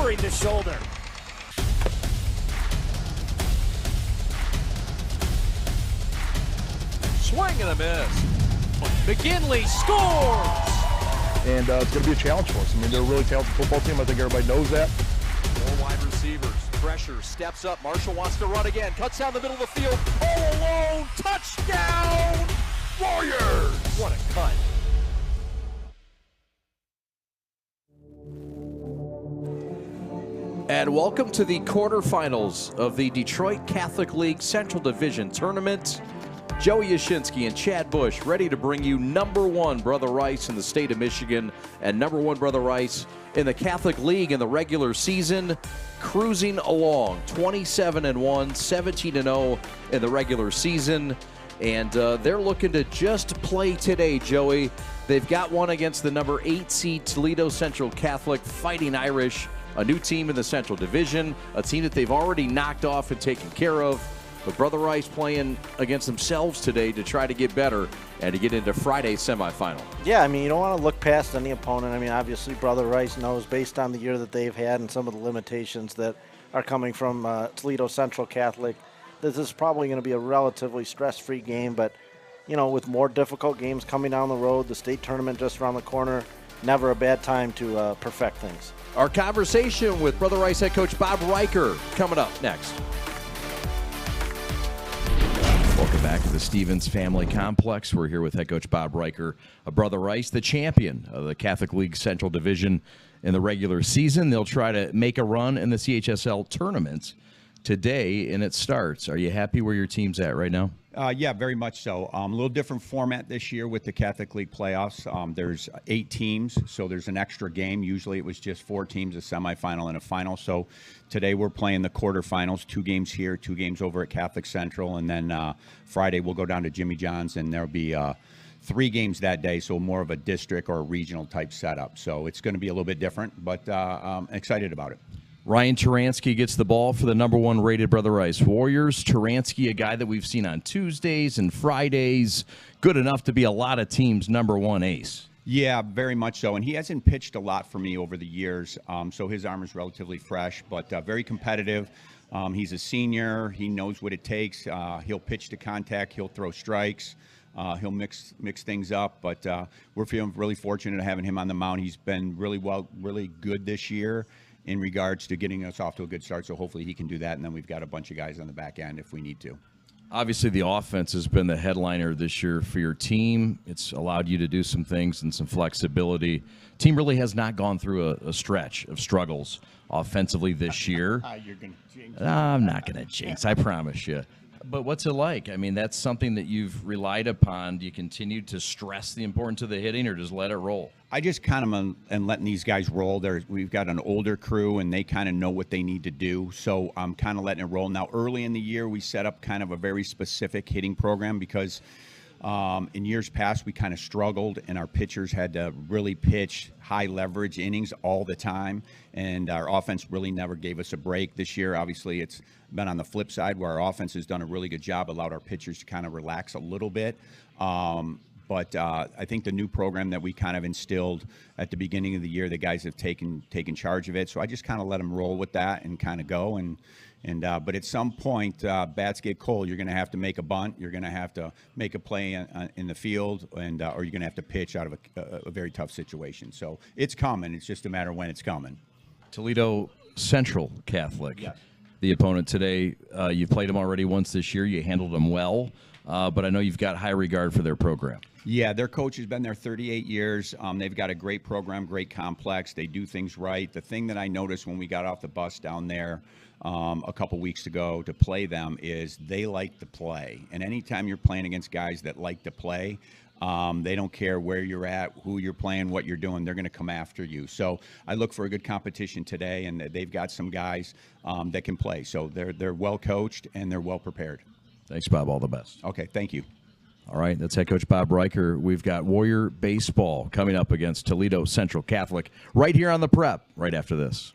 lowering the shoulder. Swing and a miss. McGinley scores! And it's going to be a challenge for us. I mean, they're a really talented football team. I think everybody knows that. Four wide receivers. Pressure. Steps up. Marshall wants to run again. Cuts down the middle of the field. All alone. Touchdown! Warriors! What a cut. And welcome to the quarterfinals of the Detroit Catholic League Central Division Tournament. Joey Yashinsky and Chad Bush ready to bring you number one Brother Rice in the state of Michigan and number one Brother Rice in the Catholic League in the regular season, cruising along 27-1, 17-0 in the regular season. And they're looking to just play today, Joey. They've got one against the number 8 seed Toledo Central Catholic Fighting Irish, a new team in the Central Division, a team that they've already knocked off and taken care of. But Brother Rice playing against themselves today to try to get better and to get into Friday's semifinal. Yeah, I mean, you don't want to look past any opponent. I mean, obviously, Brother Rice knows based on the year that they've had and some of the limitations that are coming from Toledo Central Catholic, this is probably going to be a relatively stress-free game. But, you know, with more difficult games coming down the road, the state tournament just around the corner, never a bad time to perfect things. Our conversation with Brother Rice head coach Bob Riker coming up next. Welcome back to the Stevens Family Complex. We're here with head coach Bob Riker of Brother Rice, the champion of the Catholic League Central Division in the regular season. They'll try to make a run in the CHSL tournament today, and it starts. Are you happy where your team's at right now? Yeah, very much so. A little different format this year with the Catholic League playoffs. There's 8 teams, so there's an extra game. Usually it was just 4 teams, a semifinal and a final. So today we're playing the quarterfinals, 2 games here, 2 games over at Catholic Central, and then Friday we'll go down to Jimmy John's, and there'll be 3 games that day, so more of a district or a regional type setup. So it's going to be a little bit different, but I'm excited about it. Ryan Taransky gets the ball for the number 1 rated Brother Rice Warriors. Taransky, a guy that we've seen on Tuesdays and Fridays, good enough to be a lot of teams' number 1 ace. Yeah, very much so. And he hasn't pitched a lot for me over the years, so his arm is relatively fresh, but very competitive. He's a senior. He knows what it takes. He'll pitch to contact. He'll throw strikes. He'll mix things up, but we're feeling really fortunate having him on the mound. He's been really good this year in regards to getting us off to a good start, so hopefully he can do that, and then we've got a bunch of guys on the back end if we need to. Obviously, the offense has been the headliner this year for your team. It's allowed you to do some things and some flexibility. Team really has not gone through a stretch of struggles offensively this year. You're going to jinx. I'm not going to jinx, I promise you. But what's it like? I mean, that's something that you've relied upon. Do you continue to stress the importance of the hitting or just let it roll? I just kind of am letting these guys roll. We've got an older crew, and they kind of know what they need to do. So I'm kind of letting it roll. Now, early in the year, we set up kind of a very specific hitting program because in years past, we kind of struggled, and our pitchers had to really pitch high leverage innings all the time, and our offense really never gave us a break. This year, obviously, it's been on the flip side where our offense has done a really good job, allowed our pitchers to kind of relax a little bit. But I think the new program that we kind of instilled at the beginning of the year, the guys have taken charge of it. So I just kind of let them roll with that and kind of go. But at some point, bats get cold. You're going to have to make a bunt. You're going to have to make a play in the field, or you're going to have to pitch out of a very tough situation. So it's coming. It's just a matter of when it's coming. Toledo Central Catholic. Yes. The opponent today, you've played them already once this year. You handled them well, but I know you've got high regard for their program. Yeah, their coach has been there 38 years. They've got a great program, great complex. They do things right. The thing that I noticed when we got off the bus down there a couple weeks ago to play them is they like to play. And anytime you're playing against guys that like to play, they don't care where you're at, who you're playing, what you're doing. They're going to come after you. So I look for a good competition today, and they've got some guys that can play. So they're well coached and they're well prepared. Thanks, Bob. All the best. Okay, thank you. All right, that's head coach Bob Riker. We've got Warrior Baseball coming up against Toledo Central Catholic right here on the Prep, right after this.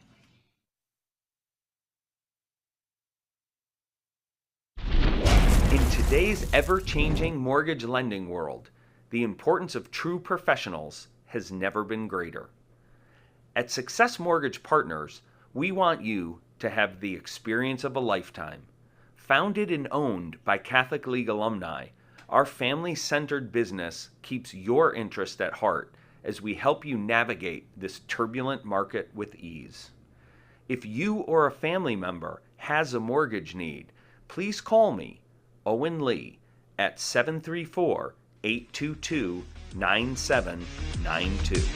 In today's ever-changing mortgage lending world, the importance of true professionals has never been greater. At Success Mortgage Partners, We want you to have the experience of a lifetime. Founded and owned by Catholic League alumni, our family-centered business keeps your interest at heart as we help you navigate this turbulent market with ease. If you or a family member has a mortgage need, please call me, Owen Lee, at 734-822-9792.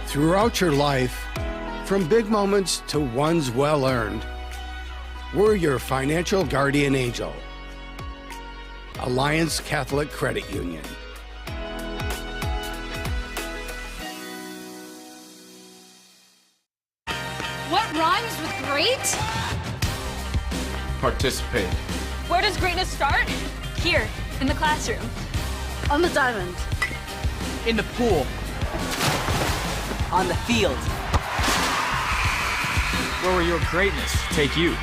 Throughout your life, from big moments to ones well-earned, we're your financial guardian angel. Alliance Catholic Credit Union. What rhymes with great? Participate. Where does greatness start? Here, in the classroom. On the diamond. In the pool. On the field. Where will your greatness take you?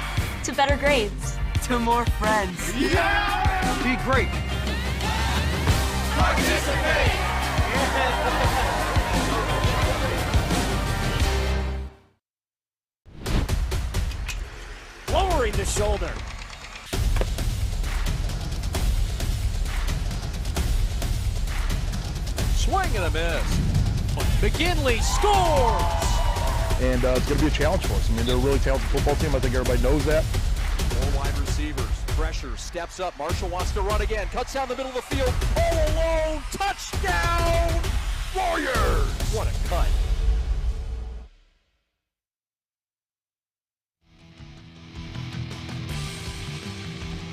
To better grades. To more friends. Yeah! Be great. Participate! Lowering the shoulder. Swing and a miss. McGinley scores! And it's going to be a challenge for us. I mean, they're a really talented football team. I think everybody knows that. Four wide receivers. Pressure. Steps up. Marshall wants to run again. Cuts down the middle of the field. All alone. Touchdown! Warriors! What a cut.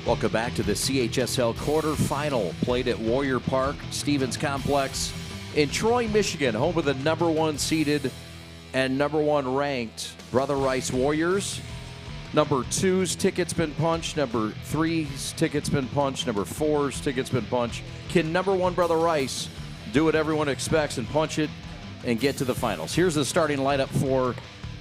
Welcome back to the CHSL Quarter Final. Played at Warrior Park, Stevens Complex in Troy, Michigan, home of the #1 seeded and #1 ranked Brother Rice Warriors. Number 2's ticket's been punched. Number 3's ticket's been punched. Number 4's ticket's been punched. Can #1 Brother Rice do what everyone expects and punch it and get to the finals? Here's the starting lineup for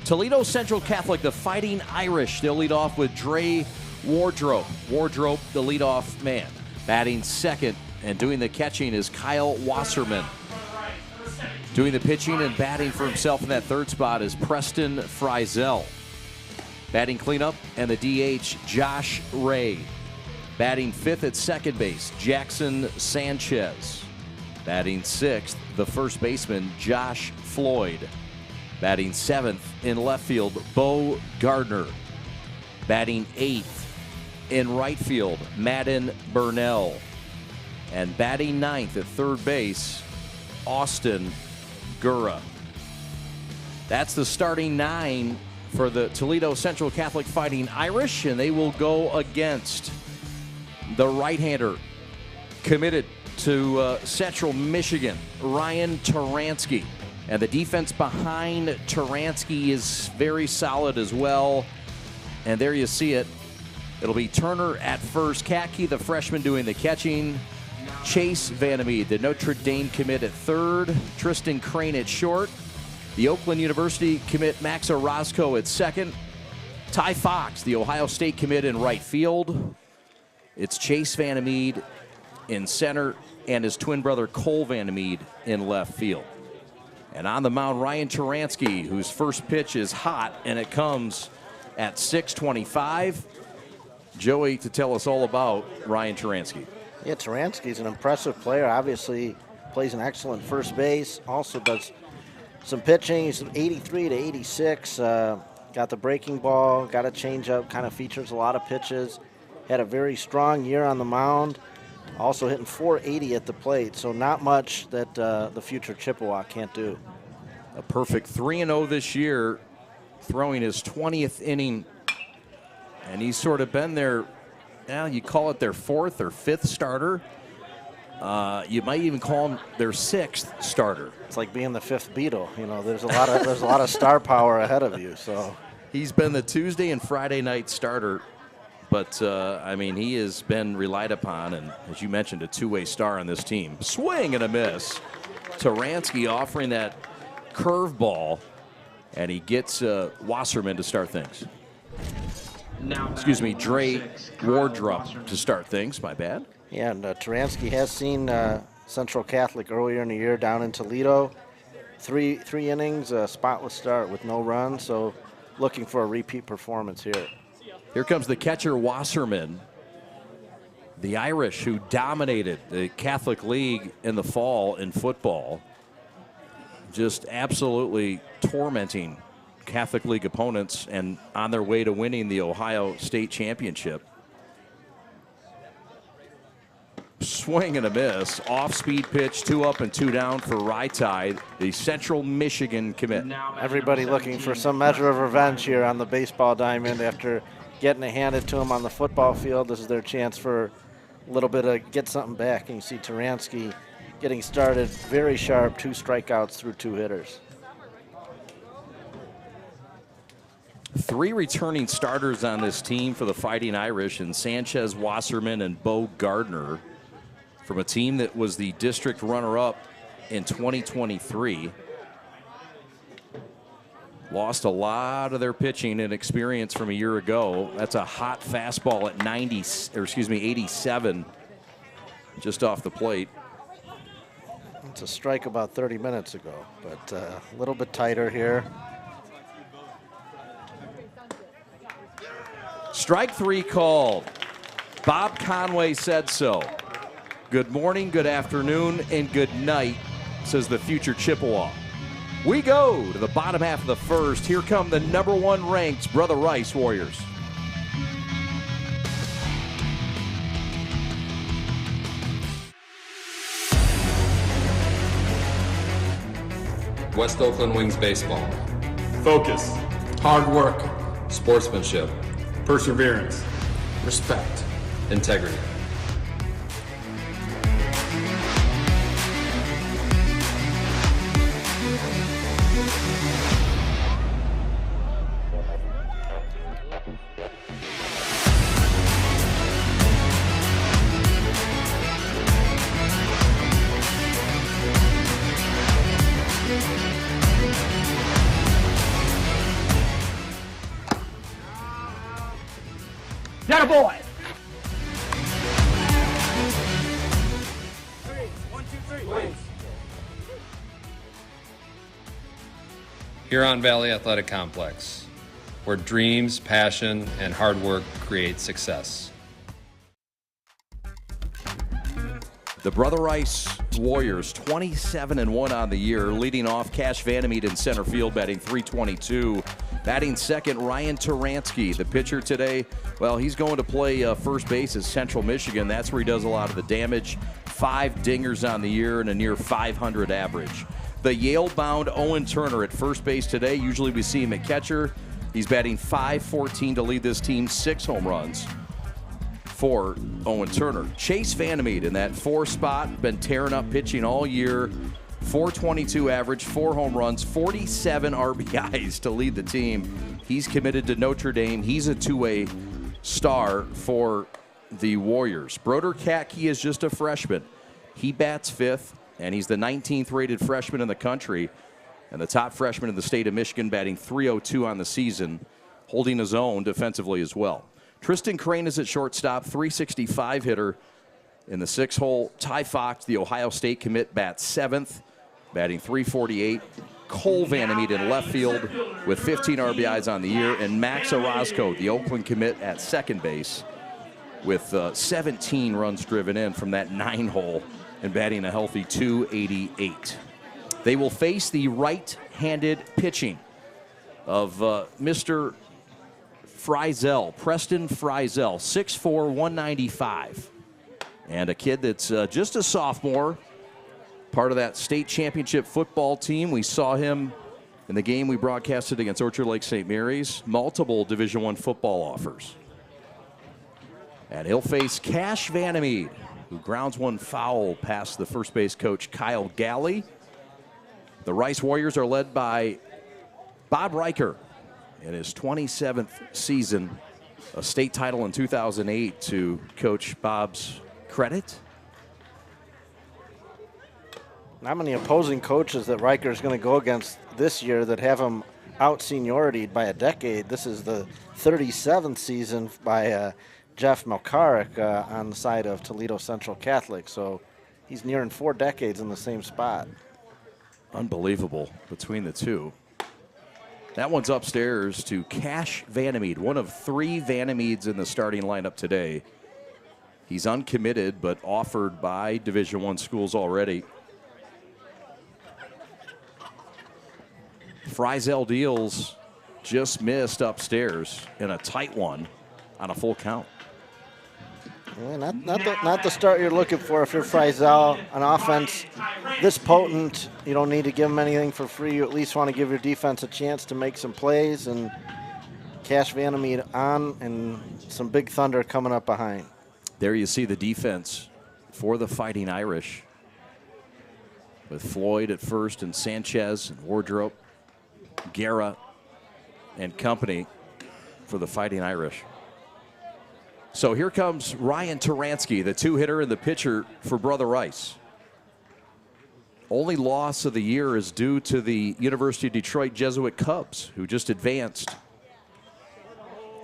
Toledo Central Catholic, the Fighting Irish. They'll lead off with Dre Wardrope. Wardrope, the leadoff man. Batting second and doing the catching is Kyle Wasserman. Doing the pitching and batting for himself in that third spot is Preston Frizel. Batting cleanup and the DH, Josh Ray. Batting fifth at second base, Jackson Sanchez. Batting sixth, the first baseman, Josh Floyd. Batting seventh in left field, Bo Gardner. Batting eighth in right field, Madden Burnell. And batting ninth at third base, Austin Gura. That's the starting 9 for the Toledo Central Catholic Fighting Irish, and they will go against the right-hander committed to Central Michigan, Ryan Taransky. And the defense behind Taransky is very solid as well. And there you see it. It'll be Turner at first, Kaki, the freshman, doing the catching. Chase Vandermeed, the Notre Dame commit, at third. Tristan Crane at short. The Oakland University commit, Max Orozco, at second. Ty Fox, the Ohio State commit, in right field. It's Chase Vandermeed in center and his twin brother Cole Vandermeed in left field. And on the mound, Ryan Taransky, whose first pitch is hot, and it comes at 6:25. Joey, to tell us all about Ryan Taransky. Yeah, Taransky's an impressive player. Obviously plays an excellent first base. Also does some pitching. He's 83 to 86. Got the breaking ball, got a changeup, kind of features a lot of pitches. Had a very strong year on the mound. Also hitting 480 at the plate, so not much that the future Chippewa can't do. A perfect 3-0 this year, throwing his 20th inning. And he's sort of been their, you call it their 4th or 5th starter. You might even call him their 6th starter. It's like being the 5th Beatle. You know, there's a lot of star power ahead of you. So he's been the Tuesday and Friday night starter, but I mean, he has been relied upon, and as you mentioned, a two-way star on this team. Swing and a miss. Taransky offering that curveball, and he gets Wasserman to start things. Excuse me, Dre Wardrop to start things. My bad. Yeah, and Taransky has seen Central Catholic earlier in the year down in Toledo. Three innings, a spotless start with no runs, so looking for a repeat performance here. Here comes the catcher, Wasserman. The Irish who dominated the Catholic League in the fall in football. Just absolutely tormenting Catholic League opponents and on their way to winning the Ohio State Championship. Swing and a miss. Off-speed pitch, 2 up and 2 down for Raitai, the Central Michigan commit. Everybody looking for some measure of revenge here on the baseball diamond after getting it handed to them on the football field. This is their chance for a little bit of get something back. And you see Taransky getting started very sharp, 2 strikeouts through 2 hitters. 3 returning starters on this team for the Fighting Irish, and Sanchez, Wasserman, and Bo Gardner from a team that was the district runner-up in 2023. Lost a lot of their pitching and experience from a year ago. That's a hot fastball at 87, just off the plate. It's a strike about 30 minutes ago, but a little bit tighter here. Strike 3 called. Bob Conway said so. Good morning, good afternoon, and good night, says the future Chippewa. We go to the bottom half of the first. Here come the #1 ranked Brother Rice Warriors. West Oakland Wings baseball. Focus. Hard work. Sportsmanship. Perseverance. Respect. Integrity. That a boy! Huron Valley Athletic Complex, where dreams, passion, and hard work create success. The Brother Rice Warriors, 27-1 on the year, leading off Cash Vandermeet in center field, batting .322. Batting second, Ryan Taransky, the pitcher today. Well, he's going to play first base at Central Michigan. That's where he does a lot of the damage. 5 dingers on the year and a near .500 average. The Yale-bound Owen Turner at first base today. Usually we see him at catcher. He's batting .514 to lead this team, 6 home runs for Owen Turner. Chase Vandermeet in that 4 spot, been tearing up pitching all year. .422 average, 4 home runs, 47 RBIs to lead the team. He's committed to Notre Dame. He's a two-way star for the Warriors. Broder Katke is just a freshman. He bats 5th, and he's the 19th rated freshman in the country and the top freshman in the state of Michigan, batting .302 on the season, holding his own defensively as well. Tristan Crane is at shortstop, .365 hitter in the 6-hole. Ty Fox, the Ohio State commit, bats 7th, batting .348. Cole Vandermeet in left field with 15 RBIs on the year, and Max Orozco, the Oakland commit, at second base with 17 runs driven in from that 9-hole and batting a healthy .288. They will face the right-handed pitching of Mr. Frizel, Preston Frizel, 6'4", 195. And a kid that's just a sophomore, part of that state championship football team. We saw him in the game we broadcasted against Orchard Lake St. Mary's. Multiple Division I football offers. And he'll face Cash Vandermeet, who grounds one foul past the first base coach, Kyle Galley. The Rice Warriors are led by Bob Riker in his 27th season, a state title in 2008 to Coach Bob's credit. Not many opposing coaches that Riker's going to go against this year that have him out seniority by a decade. This is the 37th season by Jeff Melkaric on the side of Toledo Central Catholic. So he's nearing 4 decades in the same spot. Unbelievable between the two. That one's upstairs to Cash Vandermeed, one of 3 Vandermeeds in the starting lineup today. He's uncommitted, but offered by Division I schools already. Friesel deals just missed upstairs in a tight one on a full count. Yeah, not the start you're looking for if you're Friesel. On offense this potent, you don't need to give them anything for free. You at least want to give your defense a chance to make some plays, and Cash Vandermeed on, and some big thunder coming up behind. There you see the defense for the Fighting Irish with Floyd at first and Sanchez and Wardrope, Guerra, and company for the Fighting Irish. So here comes Ryan Taransky, the 2-hitter and the pitcher for Brother Rice. Only loss of the year is due to the University of Detroit Jesuit Cubs, who just advanced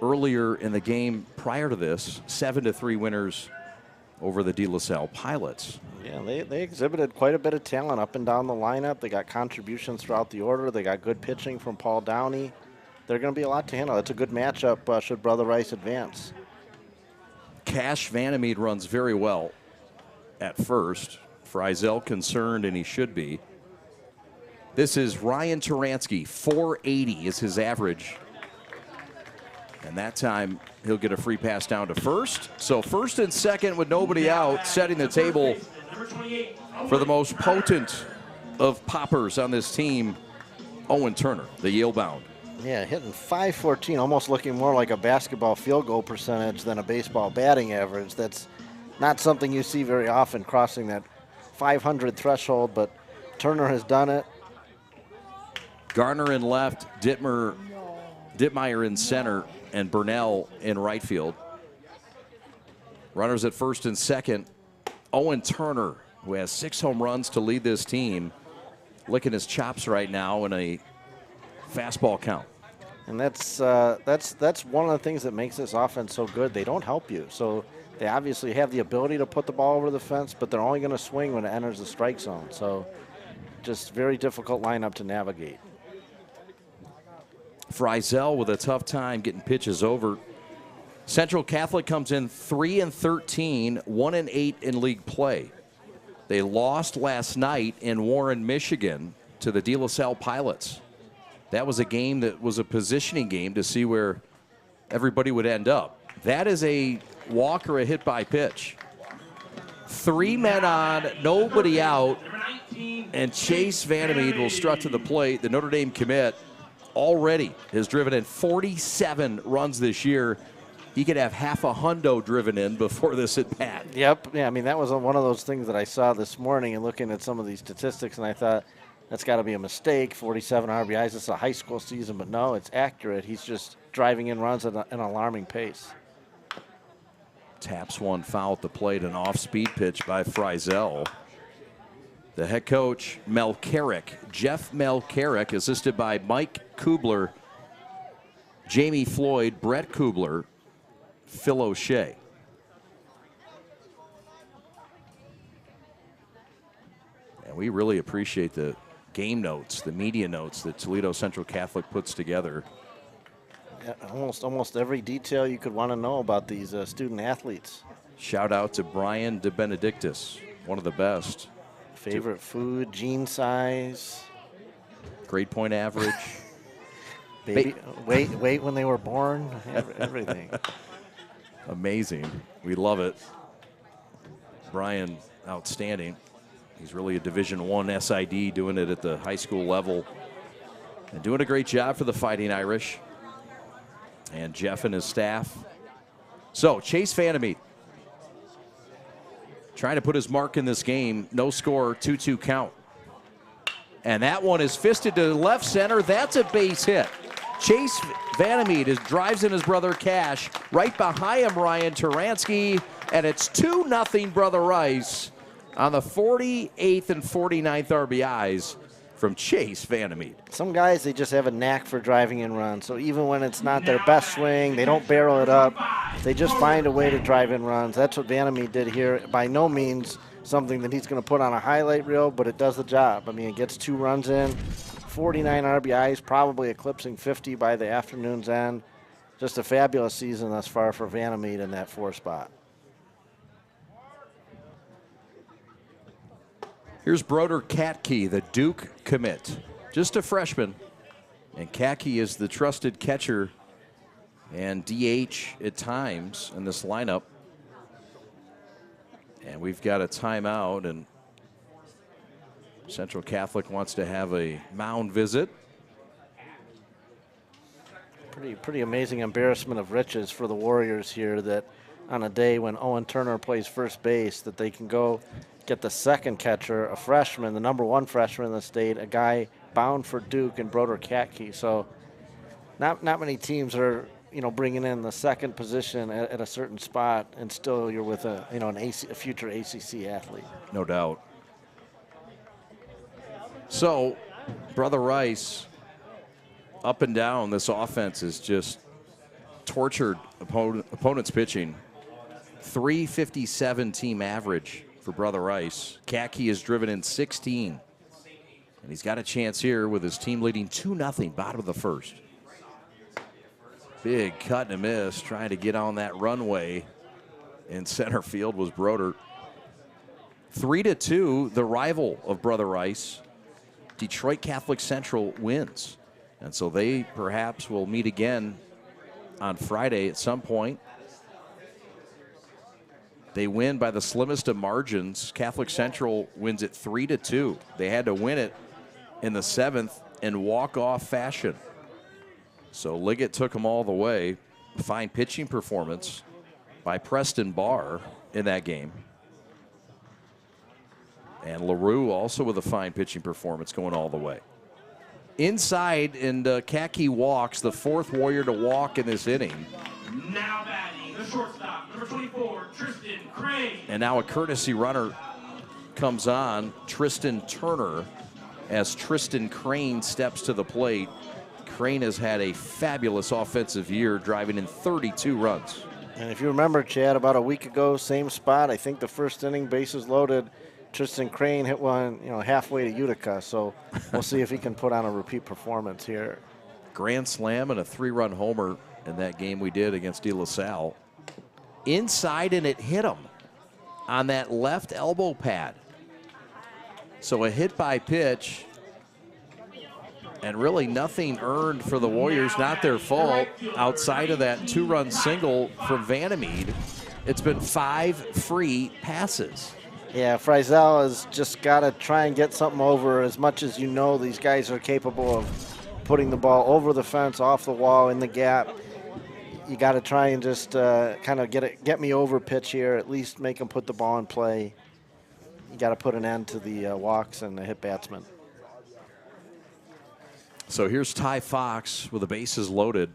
earlier in the game prior to this, 7-3 winners over the De La Salle Pilots. Yeah, they exhibited quite a bit of talent up and down the lineup. They got contributions throughout the order. They got good pitching from Paul Downey. They're going to be a lot to handle. It's a good matchup should Brother Rice advance. Cash Vandermeed runs very well at first. Friesel concerned, and he should be. This is Ryan Taransky. 480 is his average. And that time, he'll get a free pass down to first. So first and second with nobody out, setting the table for the most potent of poppers on this team, Owen Turner, the Yale bound. Yeah, hitting .514, almost looking more like a basketball field goal percentage than a baseball batting average. That's not something you see very often, crossing that 500 threshold, but Turner has done it. Garner in left, Dittmeyer in center, and Burnell in right field. Runners at first and second. Owen Turner, who has 6 home runs to lead this team, licking his chops right now in a fastball count. And that's one of the things that makes this offense so good. They don't help you. So they obviously have the ability to put the ball over the fence, but they're only going to swing when it enters the strike zone. So just very difficult lineup to navigate. Friesel with a tough time getting pitches over. Central Catholic comes in 3-13, 1-8 in league play. They lost last night in Warren, Michigan to the De La Salle Pilots. That was a game that was a positioning game to see where everybody would end up. That is a walk or a hit by pitch. 3 men on, nobody out, and Chase Vandermeed will strut to the plate. The Notre Dame commit already has driven in 47 runs this year. He could have half a hundo driven in before this at bat. Yep. Yeah, I mean, that was one of those things that I saw this morning and looking at some of these statistics, and I thought, that's got to be a mistake. 47 RBIs. It's a high school season, but no, it's accurate. He's just driving in runs at an alarming pace. Taps one foul at the plate, an off-speed pitch by Friesel. The head coach, Jeff Melkaric, assisted by Mike Kubler, Jamie Floyd, Brett Kubler, Phil O'Shea. And we really appreciate the game notes, the media notes that Toledo Central Catholic puts together. Yeah, almost every detail you could want to know about these student athletes. Shout out to Brian DeBenedictis, one of the best. Favorite food, gene size, grade point average, baby weight when they were born, everything. Amazing. We love it. Brian, outstanding. He's really a Division I SID, doing it at the high school level and doing a great job for the Fighting Irish and Jeff and his staff. So Chase Vandermeed trying to put his mark in this game. No score, 2-2 count. And that one is fisted to left center. That's a base hit. Chase Vandermeed drives in his brother Cash. Right behind him, Ryan Turansky. And it's 2-0 Brother Rice on the 48th and 49th RBIs from Chase Vandermeed. Some guys, they just have a knack for driving in runs. So even when it's not their best swing, they don't barrel it up. They just find a way to drive in runs. That's what Vandermeed did here. By no means something that he's going to put on a highlight reel, but it does the job. I mean, it gets 2 runs in, 49 RBIs, probably eclipsing 50 by the afternoon's end. Just a fabulous season thus far for Vandermeed in that 4 spot. Here's Broder Katke, the Duke commit. Just a freshman. And Katke is the trusted catcher and DH at times in this lineup. And we've got a timeout, and Central Catholic wants to have a mound visit. Pretty amazing embarrassment of riches for the Warriors here, that on a day when Owen Turner plays first base, that they can go get the second catcher, a freshman, the #1 freshman in the state, a guy bound for Duke, and Broder Katke. So not many teams are, bringing in the second position at a certain spot, and still you're with a future ACC athlete. No doubt. So, Brother Rice, up and down, this offense is just tortured opponents pitching. 357 team average for Brother Rice. Katke has driven in 16. And he's got a chance here with his team leading 2-0, bottom of the first. Big cut and a miss, trying to get on that runway in center field was Broder. 3-2, the rival of Brother Rice, Detroit Catholic Central, wins. And so they perhaps will meet again on Friday at some point. They win by the slimmest of margins. Catholic Central wins it 3-2. They had to win it in the 7th in walk-off fashion. So Liggett took them all the way. Fine pitching performance by Preston Barr in that game. And LaRue also with a fine pitching performance going all the way. Inside, and Katke walks, the 4th Warrior to walk in this inning. Now batting, the shortstop, number 24, Tristan Crane. And now a courtesy runner comes on, Tristan Turner, as Tristan Crane steps to the plate. Crane has had a fabulous offensive year, driving in 32 runs. And if you remember, Chad, about a week ago, same spot, I think the first inning, bases loaded, Tristan Crane hit one, halfway to Utica. So we'll see if he can put on a repeat performance here. Grand slam and a 3-run homer in that game we did against De La Salle. Inside, and it hit him on that left elbow pad. So a hit by pitch, and really nothing earned for the Warriors, not their fault. Outside of that 2-run single from Vandermeed, it's been 5 free passes. Yeah, Frizel has just got to try and get something over. As much as these guys are capable of putting the ball over the fence, off the wall, in the gap. You got to try and just kind of get me over pitch here, at least make them put the ball in play. You got to put an end to the walks and the hit batsmen. So here's Ty Fox with the bases loaded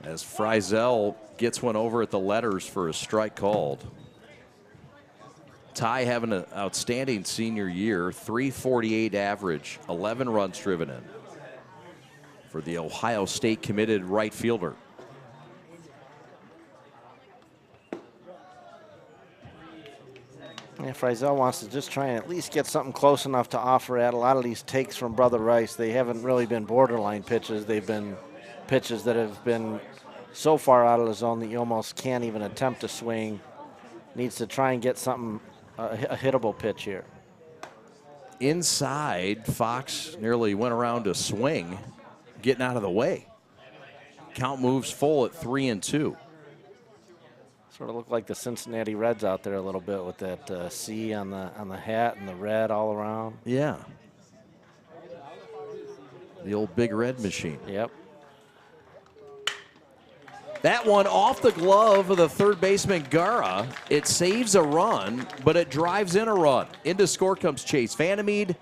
as Frizel gets one over at the letters for a strike called. Ty having an outstanding senior year, 348 average, 11 runs driven in for the Ohio State committed right fielder. Yeah, Frizel wants to just try and at least get something close enough to offer at. A lot of these takes from Brother Rice, they haven't really been borderline pitches. They've been pitches that have been so far out of the zone that you almost can't even attempt to swing. Needs to try and get something, a hittable pitch here. Inside, Fox nearly went around to swing, getting out of the way. Count moves full at 3-2. Sort of look like the Cincinnati Reds out there a little bit with that C on the hat and the red all around. Yeah. The old Big Red machine. Yep. That one off the glove of the third baseman, Gara. It saves a run, but it drives in a run. Into score comes Chase Vandermeed,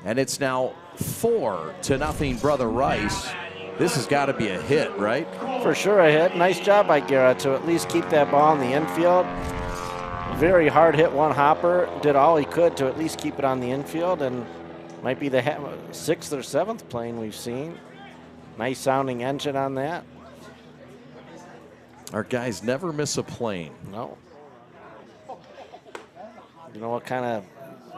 and it's now 4-0 Brother Rice. This has got to be a hit, right? For sure a hit. Nice job by Gara to at least keep that ball in the infield. Very hard hit one hopper. Did all he could to at least keep it on the infield, and might be the 6th or 7th plane we've seen. Nice sounding engine on that. Our guys never miss a plane. No. You know what kind of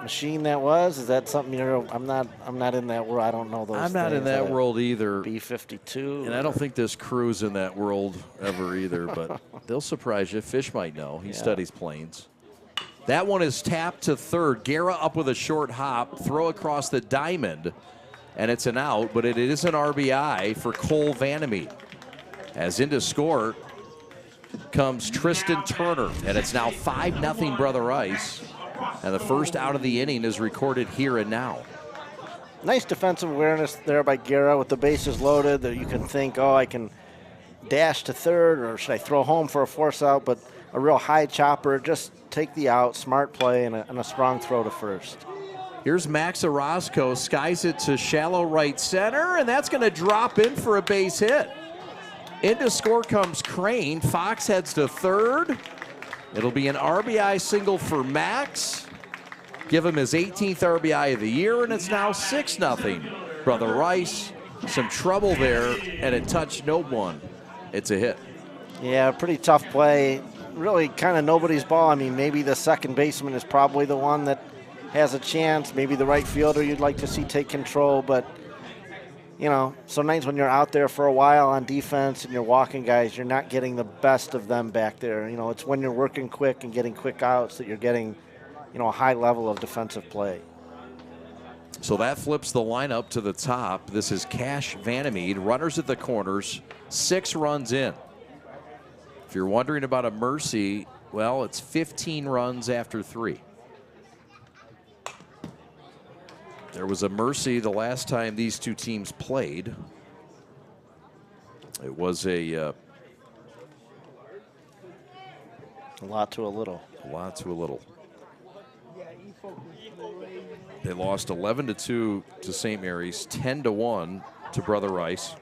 machine that was? Is that something I'm not in that world. I don't know those I'm not in that world either. B-52. And I don't think this crew's in that world ever either, but they'll surprise you. Fish might know. He studies planes. That one is tapped to third. Gara up with a short hop, throw across the diamond, and it's an out, but it is an RBI for Cole Vandermeed. As into score comes Tristan Turner, and it's now 5-0 Brother Rice. And the first out of the inning is recorded here and now. Nice defensive awareness there by Gara with the bases loaded. That you can think, oh, I can dash to third, or should I throw home for a force out? But a real high chopper, just take the out, smart play, and a strong throw to first. Here's Max Orozco, skies it to shallow right center, and that's going to drop in for a base hit. Into score comes Crane. Fox heads to third. It'll be an RBI single for Max. Give him his 18th RBI of the year, and it's now 6-0 Brother Rice. Some trouble there, and it touched no one. It's a hit. Yeah, pretty tough play. Really kind of nobody's ball. I mean, maybe the second baseman is probably the one that has a chance. Maybe the right fielder you'd like to see take control, but you know, sometimes when you're out there for a while on defense and you're walking guys, you're not getting the best of them back there. You know, it's when you're working quick and getting quick outs that you're getting, you know, a high level of defensive play. So that flips the lineup to the top. This is Cash Vandermeed, runners at the corners, 6 runs in. If you're wondering about a mercy, well, it's 15 runs after 3. There was a mercy the last time these two teams played. It was a lot to a little. A lot to a little. They lost 11-2 to St. Mary's, 10-1 to Brother Rice.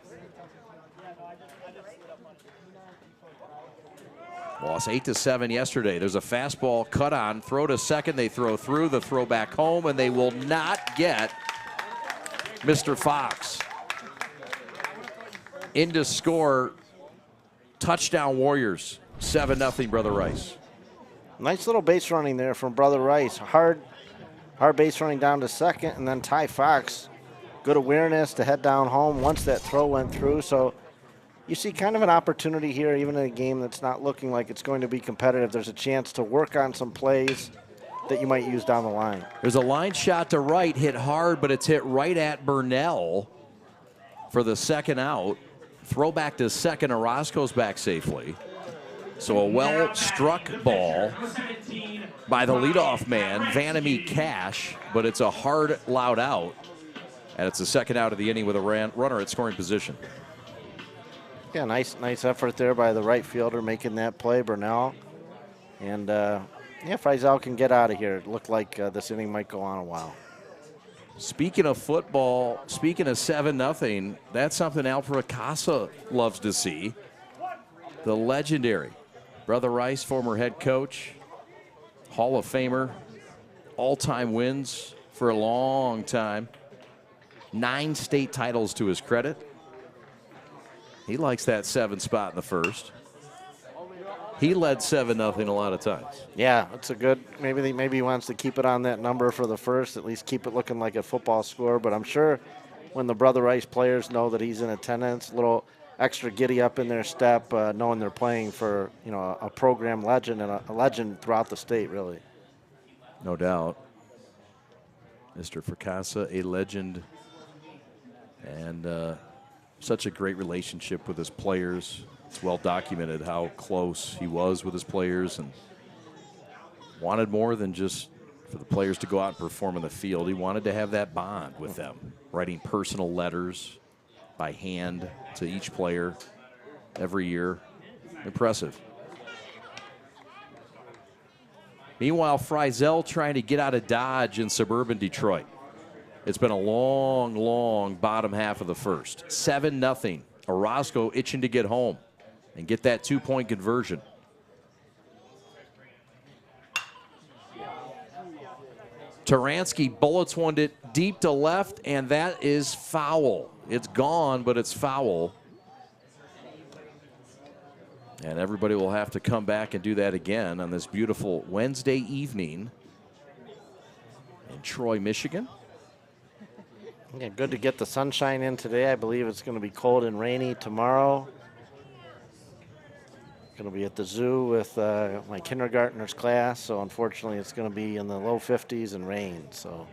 Lost 8-7 yesterday. There's a fastball cut on, throw to second. They throw through, the throw back home, and they will not get Mr. Fox. Into score, touchdown Warriors, 7-0 Brother Rice. Nice little base running there from Brother Rice. Hard base running down to second, and then Ty Fox, good awareness to head down home once that throw went through. So you see kind of an opportunity here, even in a game that's not looking like it's going to be competitive. There's a chance to work on some plays that you might use down the line. There's a line shot to right, hit hard, but it's hit right at Burnell for the second out. Throw back to second, Orozco's back safely. So a well-struck ball by the leadoff man, Vandermeed Cash, but it's a hard, loud out. And it's the second out of the inning with a runner at scoring position. Yeah, nice effort there by the right fielder making that play, Burnell. And, yeah, Friesel can get out of here. It looked like this inning might go on a while. Speaking of football, speaking of 7-0, that's something Al Fracassa loves to see. The legendary Brother Rice, former head coach, Hall of Famer, all-time wins for a long time. 9 state titles to his credit. He likes that 7 spot in the first. He led 7-0 a lot of times. Yeah, it's a good, maybe he wants to keep it on that number for the first, at least keep it looking like a football score. But I'm sure when the Brother Rice players know that he's in attendance, a little extra giddy up in their step, knowing they're playing for, you know, a program legend and a legend throughout the state, really. No doubt. Mr. Fracassa, a legend, and such a great relationship with his players. It's well documented how close he was with his players and wanted more than just for the players to go out and perform in the field. He wanted to have that bond with them, writing personal letters by hand to each player. every year. Impressive. Meanwhile, Friesel trying to get out of Dodge in suburban Detroit. It's been a long, long bottom half of the first. 7-0. Orozco itching to get home and get that 2-point conversion. Taransky bullets one it deep to left, and that is foul. It's gone, but it's foul. And everybody will have to come back and do that again on this beautiful Wednesday evening in Troy, Michigan. Yeah, good to get the sunshine in today. I believe it's going to be cold and rainy tomorrow. Going to be at the zoo with my kindergartner's class, so unfortunately it's going to be in the low 50s and rain. So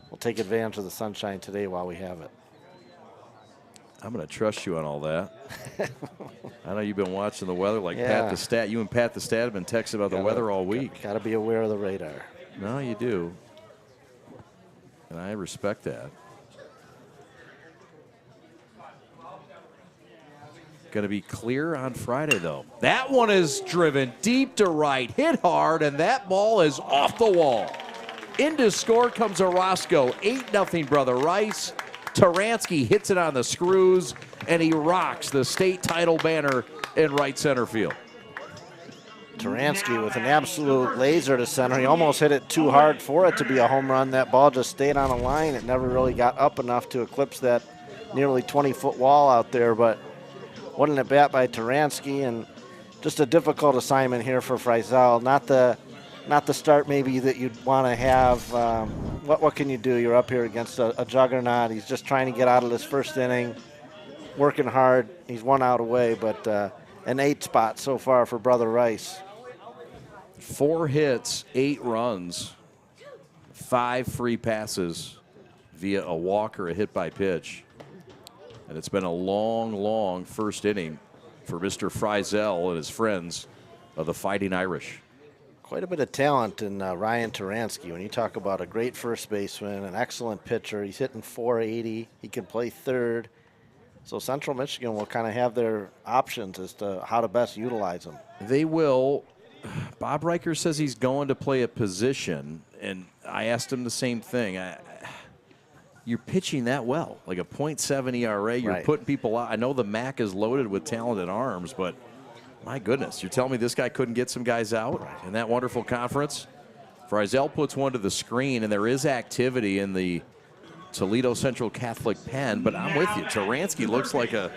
we'll take advantage of the sunshine today while we have it. I'm going to trust you on all that. I know you've been watching the weather like Yeah. Pat the Stat. You and Pat the Stat have been texting about the weather all week. Got to be aware of the radar. No, you do. And I respect that. Going to be clear on Friday, though. That one is driven deep to right, hit hard, and that ball is off the wall. Into score comes Orozco. 8-0 Brother Rice. Taransky hits it on the screws, and he rocks the state title banner in right center field. Taransky with an absolute laser to center. He almost hit it too hard for it to be a home run. That ball just stayed on a line. It never really got up enough to eclipse that nearly 20-foot wall out there, but what an at-bat by Taransky, and just a difficult assignment here for Friesel. Not the start maybe that you'd want to have. What can you do? You're up here against a juggernaut. He's just trying to get out of this first inning, working hard. He's 1 out away, but an 8 spot so far for Brother Rice. 4 hits, 8 runs, 5 free passes via a walk or a hit by pitch. And it's been a long, long first inning for Mr. Friesel and his friends of the Fighting Irish. Quite a bit of talent in Ryan Taransky. When you talk about a great first baseman, an excellent pitcher, he's hitting .480. He can play third. So Central Michigan will kind of have their options as to how to best utilize them. They will. Bob Riker says he's going to play a position, and I asked him the same thing. You're pitching that well, like a .7 ERA. You're Right. putting people out. I know the MAC is loaded with talented arms, but my goodness, you're telling me this guy couldn't get some guys out in that wonderful conference? Friesel puts one to the screen, and there is activity in the Toledo Central Catholic pen, but I'm with you. Taransky looks like a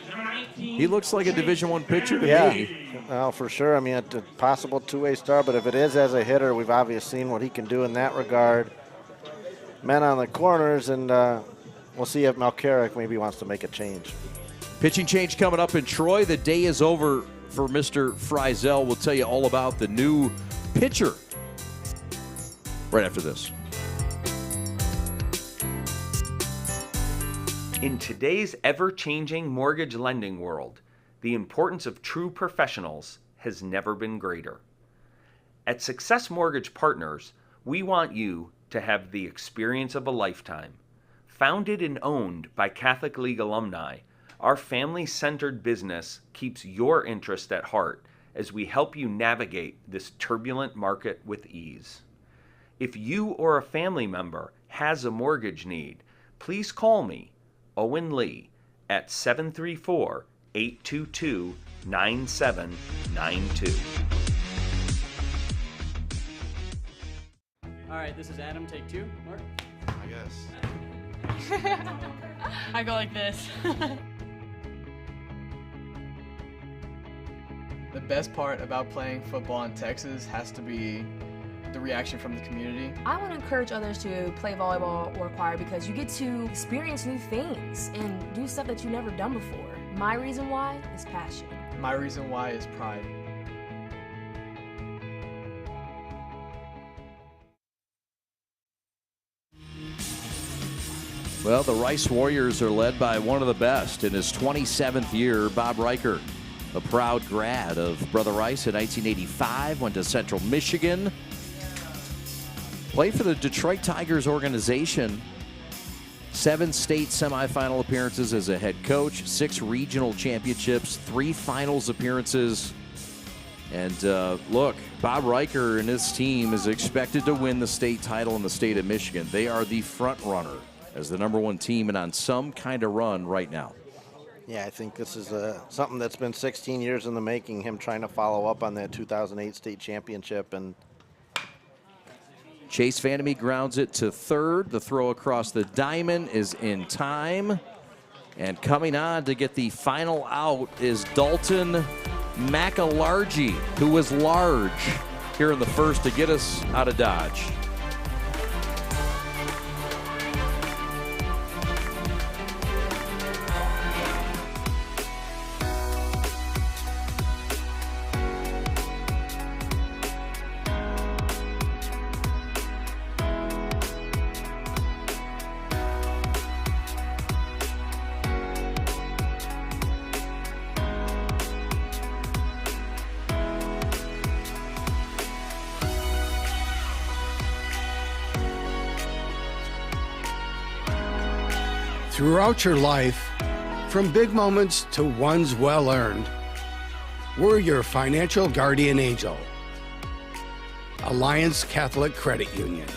Division I pitcher to me. Well, for sure. I mean, a possible two-way star, but if it is as a hitter, we've obviously seen what he can do in that regard. Men on the corners, and we'll see if Malcarrick maybe wants to make a change. Pitching change coming up in Troy. The day is over for Mr. Friesel. We'll tell you all about the new pitcher right after this. In today's ever-changing mortgage lending world, the importance of true professionals has never been greater. At Success Mortgage Partners, we want you to have the experience of a lifetime. Founded and owned by Catholic League alumni, our family-centered business keeps your interest at heart as we help you navigate this turbulent market with ease. If you or a family member has a mortgage need, please call me, Owen Lee, at 734-822-9792. All right, this is Adam, take 2. Mark? I guess. I go like this. The best part about playing football in Texas has to be the reaction from the community. I want to encourage others to play volleyball or choir because you get to experience new things and do stuff that you've never done before. My reason why is passion. My reason why is pride. Well, the Rice Warriors are led by one of the best in his 27th year, Bob Riker, a proud grad of Brother Rice in 1985, went to Central Michigan, played for the Detroit Tigers organization 7 state semifinal appearances as a head coach, 6 regional championships, 3 finals appearances. And look, Bob Riker and his team is expected to win the state title in the state of Michigan. They are the front runner as the #1 team and on some kind of run right now. Yeah, I think this is something that's been 16 years in the making, him trying to follow up on that 2008 state championship. And Chase Vandermeek grounds it to third. The throw across the diamond is in time. And coming on to get the final out is Dalton McAlargy, who was large here in the first to get us out of Dodge. Throughout your life, from big moments to ones well earned, we're your financial guardian angel. Alliance Catholic Credit Union.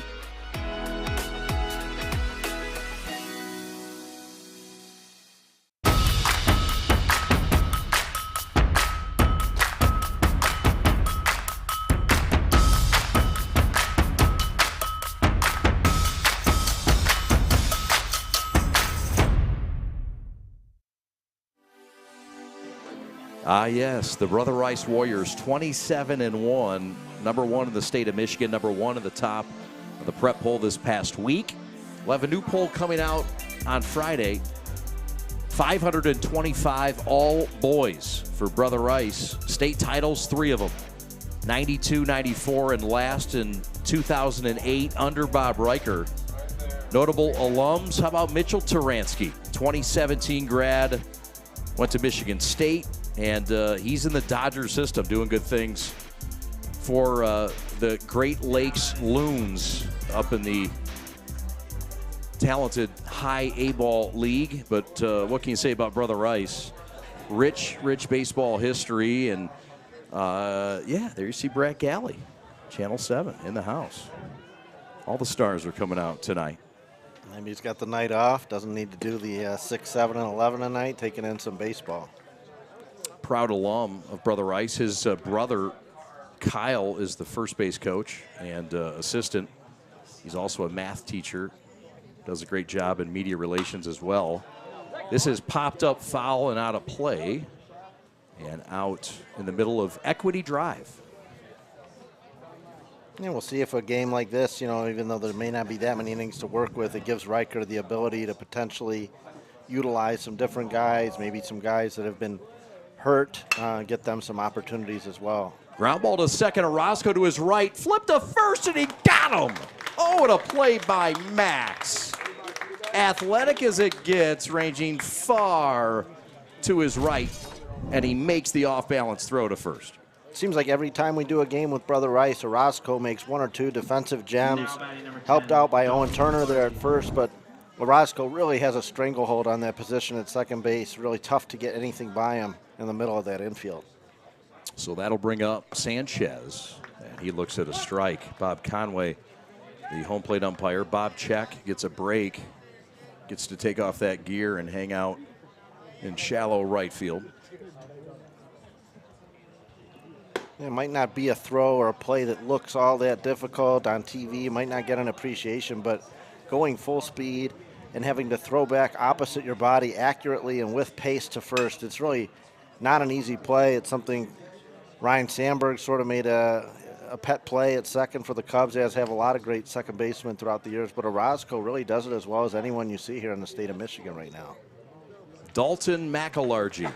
Yes, the Brother Rice Warriors, 27-1, #1 in the state of Michigan, #1 at the top of the prep poll this past week. We'll have a new poll coming out on Friday. 525 all boys for Brother Rice. State titles, 3 of them. 92, 94, and last in 2008 under Bob Riker. Notable alums, how about Mitchell Taransky, 2017 grad, went to Michigan State. And he's in the Dodger system doing good things for the Great Lakes Loons up in the talented high A-ball league. But what can you say about Brother Rice? Rich baseball history. And, yeah, there you see Brad Galley, Channel 7 in the house. All the stars are coming out tonight. Maybe he's got the night off, doesn't need to do the 6, 7, and 11 a night, taking in some baseball. Proud alum of Brother Rice. His brother, Kyle, is the first base coach and assistant. He's also a math teacher. Does a great job in media relations as well. This is popped up foul and out of play. And out in the middle of Equity Drive. Yeah, we'll see if a game like this, even though there may not be that many innings to work with, it gives Riker the ability to potentially utilize some different guys, maybe some guys that have been hurt, get them some opportunities as well. Ground ball to second, Orozco to his right, flipped to first, and he got him. Oh, what a play by Max. Athletic as it gets, ranging far to his right, and he makes the off-balance throw to first. Seems like every time we do a game with Brother Rice, Orozco makes 1 or 2 defensive gems, helped out by Owen Turner there at first, but Orozco really has a stranglehold on that position at second base. Really tough to get anything by him in the middle of that infield. So that'll bring up Sanchez, and he looks at a strike. Bob Conway, the home plate umpire. Bob Check gets a break, gets to take off that gear and hang out in shallow right field. It might not be a throw or a play that looks all that difficult on TV. You might not get an appreciation, but going full speed and having to throw back opposite your body accurately and with pace to first, it's really not an easy play. It's something Ryan Sandberg sort of made a pet play at second for the Cubs, as have a lot of great second basemen throughout the years, but Orozco really does it as well as anyone you see here in the state of Michigan right now. Dalton McAlargy.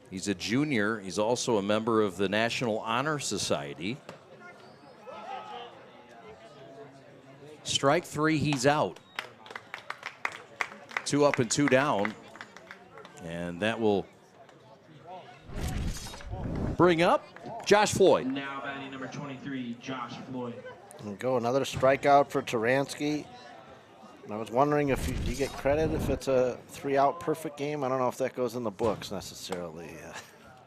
He's a junior. He's also a member of the National Honor Society. Strike 3, he's out. 2 up and 2 down. And that will bring up Josh Floyd. Now batting number 23, Josh Floyd. And go another strikeout for Taransky. I was wondering if do you get credit if it's a 3-out perfect game? I don't know if that goes in the books necessarily.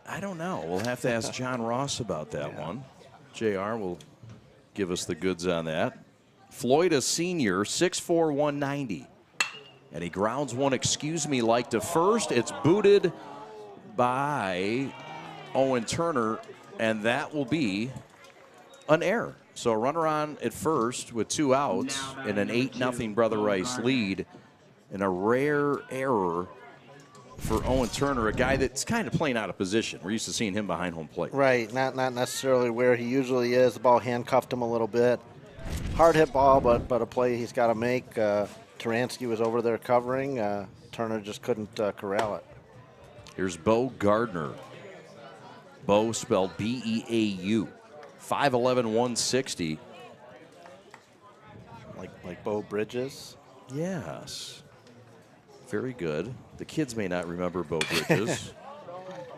I don't know. We'll have to ask John Ross about that one. JR will give us the goods on that. Floyd, a senior, 6'4", 190. And he grounds one, like to first. It's booted by Owen Turner, and that will be an error. So a runner on at first with 2 outs and an 8-0 Brother Rice lead, and a rare error for Owen Turner, a guy that's kind of playing out of position. We're used to seeing him behind home plate. Right, not necessarily where he usually is. The ball handcuffed him a little bit. Hard hit ball, but a play he's got to make. Taransky was over there covering. Turner just couldn't corral it. Here's Bo Gardner. Bo spelled B-E-A-U. 5'11", 160. Like Bo Bridges? Yes. Very good. The kids may not remember Bo Bridges.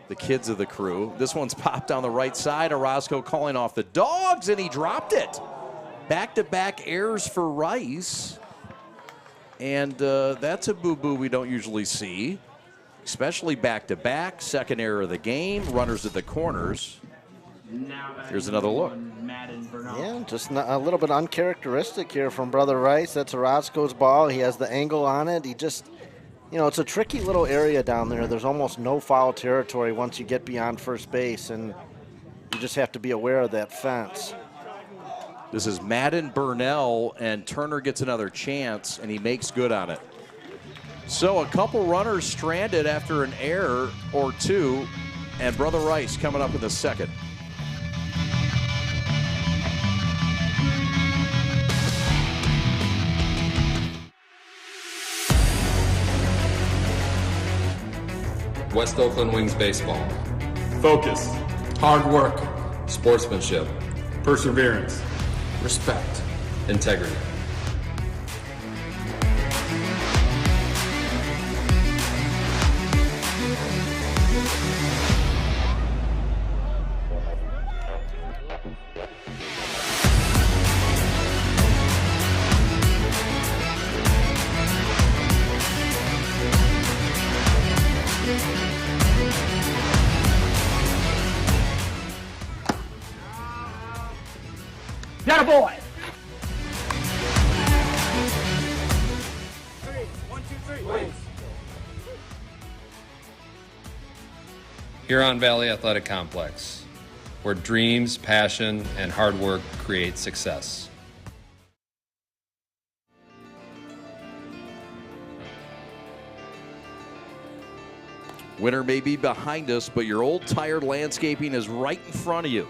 The kids of the crew. This one's popped on the right side. Orozco calling off the dogs, and he dropped it. Back-to-back errors for Rice. And that's a boo-boo we don't usually see, especially back-to-back. Second error of the game. Runners at the corners. Here's another look. Yeah, just a little bit uncharacteristic here from Brother Rice. That's Orozco's ball. He has the angle on it. He just, it's a tricky little area down there. There's almost no foul territory once you get beyond first base, and you just have to be aware of that fence. This is Madden Burnell, and Turner gets another chance, and he makes good on it. So a couple runners stranded after an error or two, and Brother Rice coming up in the second. West Oakland Wings baseball. Focus. Hard work. Sportsmanship. Perseverance. Respect. Integrity. That a boy! Huron Valley Athletic Complex, where dreams, passion, and hard work create success. Winter may be behind us, but your old tired landscaping is right in front of you.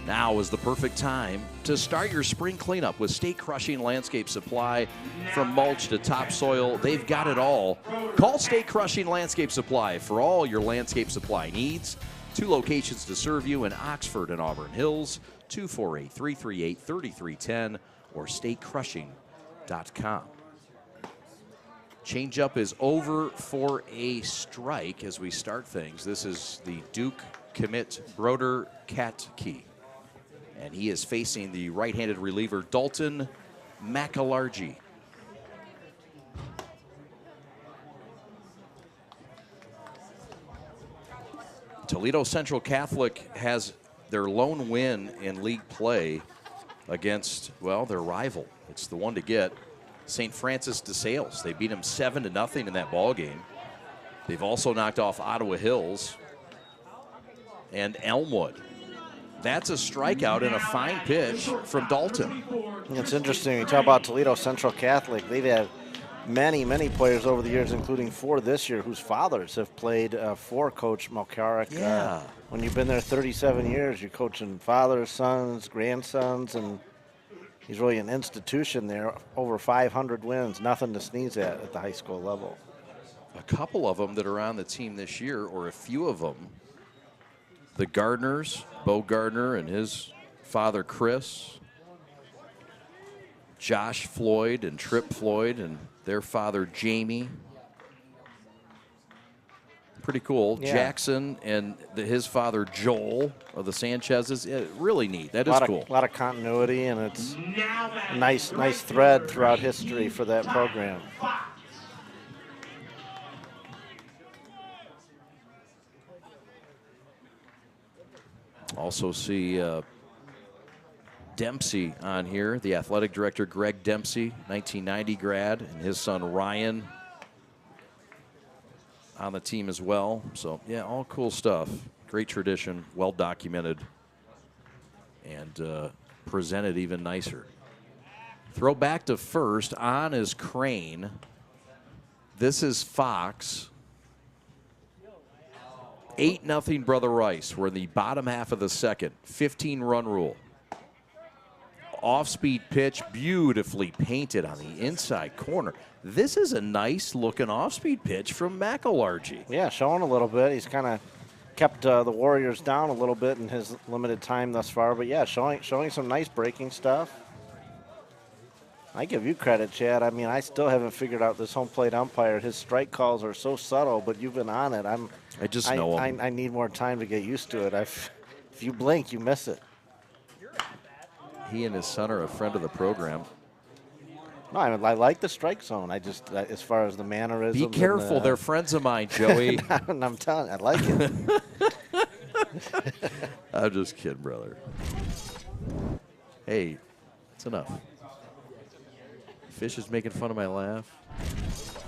Now is the perfect time to start your spring cleanup with State Crushing Landscape Supply. From mulch to topsoil, they've got it all. Call State Crushing Landscape Supply for all your landscape supply needs. 2 locations to serve you in Oxford and Auburn Hills, 248-338-3310 or statecrushing.com. Changeup is over for a strike as we start things. This is the Duke commit Broder Katke. And he is facing the right-handed reliever, Dalton McAlargy. Toledo Central Catholic has their lone win in league play against, well, their rival. It's the one to get, St. Francis de Sales. They beat them 7-0 in that ball game. They've also knocked off Ottawa Hills and Elmwood. That's a strikeout and a fine pitch from Dalton. It's interesting. You talk about Toledo Central Catholic. They've had many players over the years, including 4 this year, whose fathers have played for Coach Malkarik. Yeah. When you've been there 37 years, you're coaching fathers, sons, grandsons, and he's really an institution there. Over 500 wins, nothing to sneeze at the high school level. A couple of them that are on the team this year, or a few of them, the Gardners, Bo Gardner and his father Chris, Josh Floyd and Tripp Floyd and their father Jamie, Pretty cool. Yeah. Jackson and his father, Joel, of the Sanchez's. Really neat. That is cool. A lot of continuity, and it's a nice thread throughout history for that program. Also see Dempsey on here, the athletic director, Greg Dempsey, 1990 grad, and his son, Ryan, on the team as well. So, yeah, all cool stuff. Great tradition, well documented, and presented even nicer. Throw back to first. On is Crane. This is Fox. 8-0 Brother Rice. We're in the bottom half of the second. 15-run rule. Off-speed pitch, beautifully painted on the inside corner. This is a nice-looking off-speed pitch from McElargy. Yeah, showing a little bit. He's kind of kept the Warriors down a little bit in his limited time thus far. But, yeah, showing some nice breaking stuff. I give you credit, Chad. I mean, I still haven't figured out this home plate umpire. His strike calls are so subtle, but you've been on it. I just know him. I need more time to get used to it. If you blink, you miss it. He and his son are a friend of the program. No, I like the strike zone. I just, as far as the mannerisms. Be careful. They're friends of mine, Joey. I'm telling you, I like it. I'm just kidding, brother. Hey, it's enough. Fish is making fun of my laugh.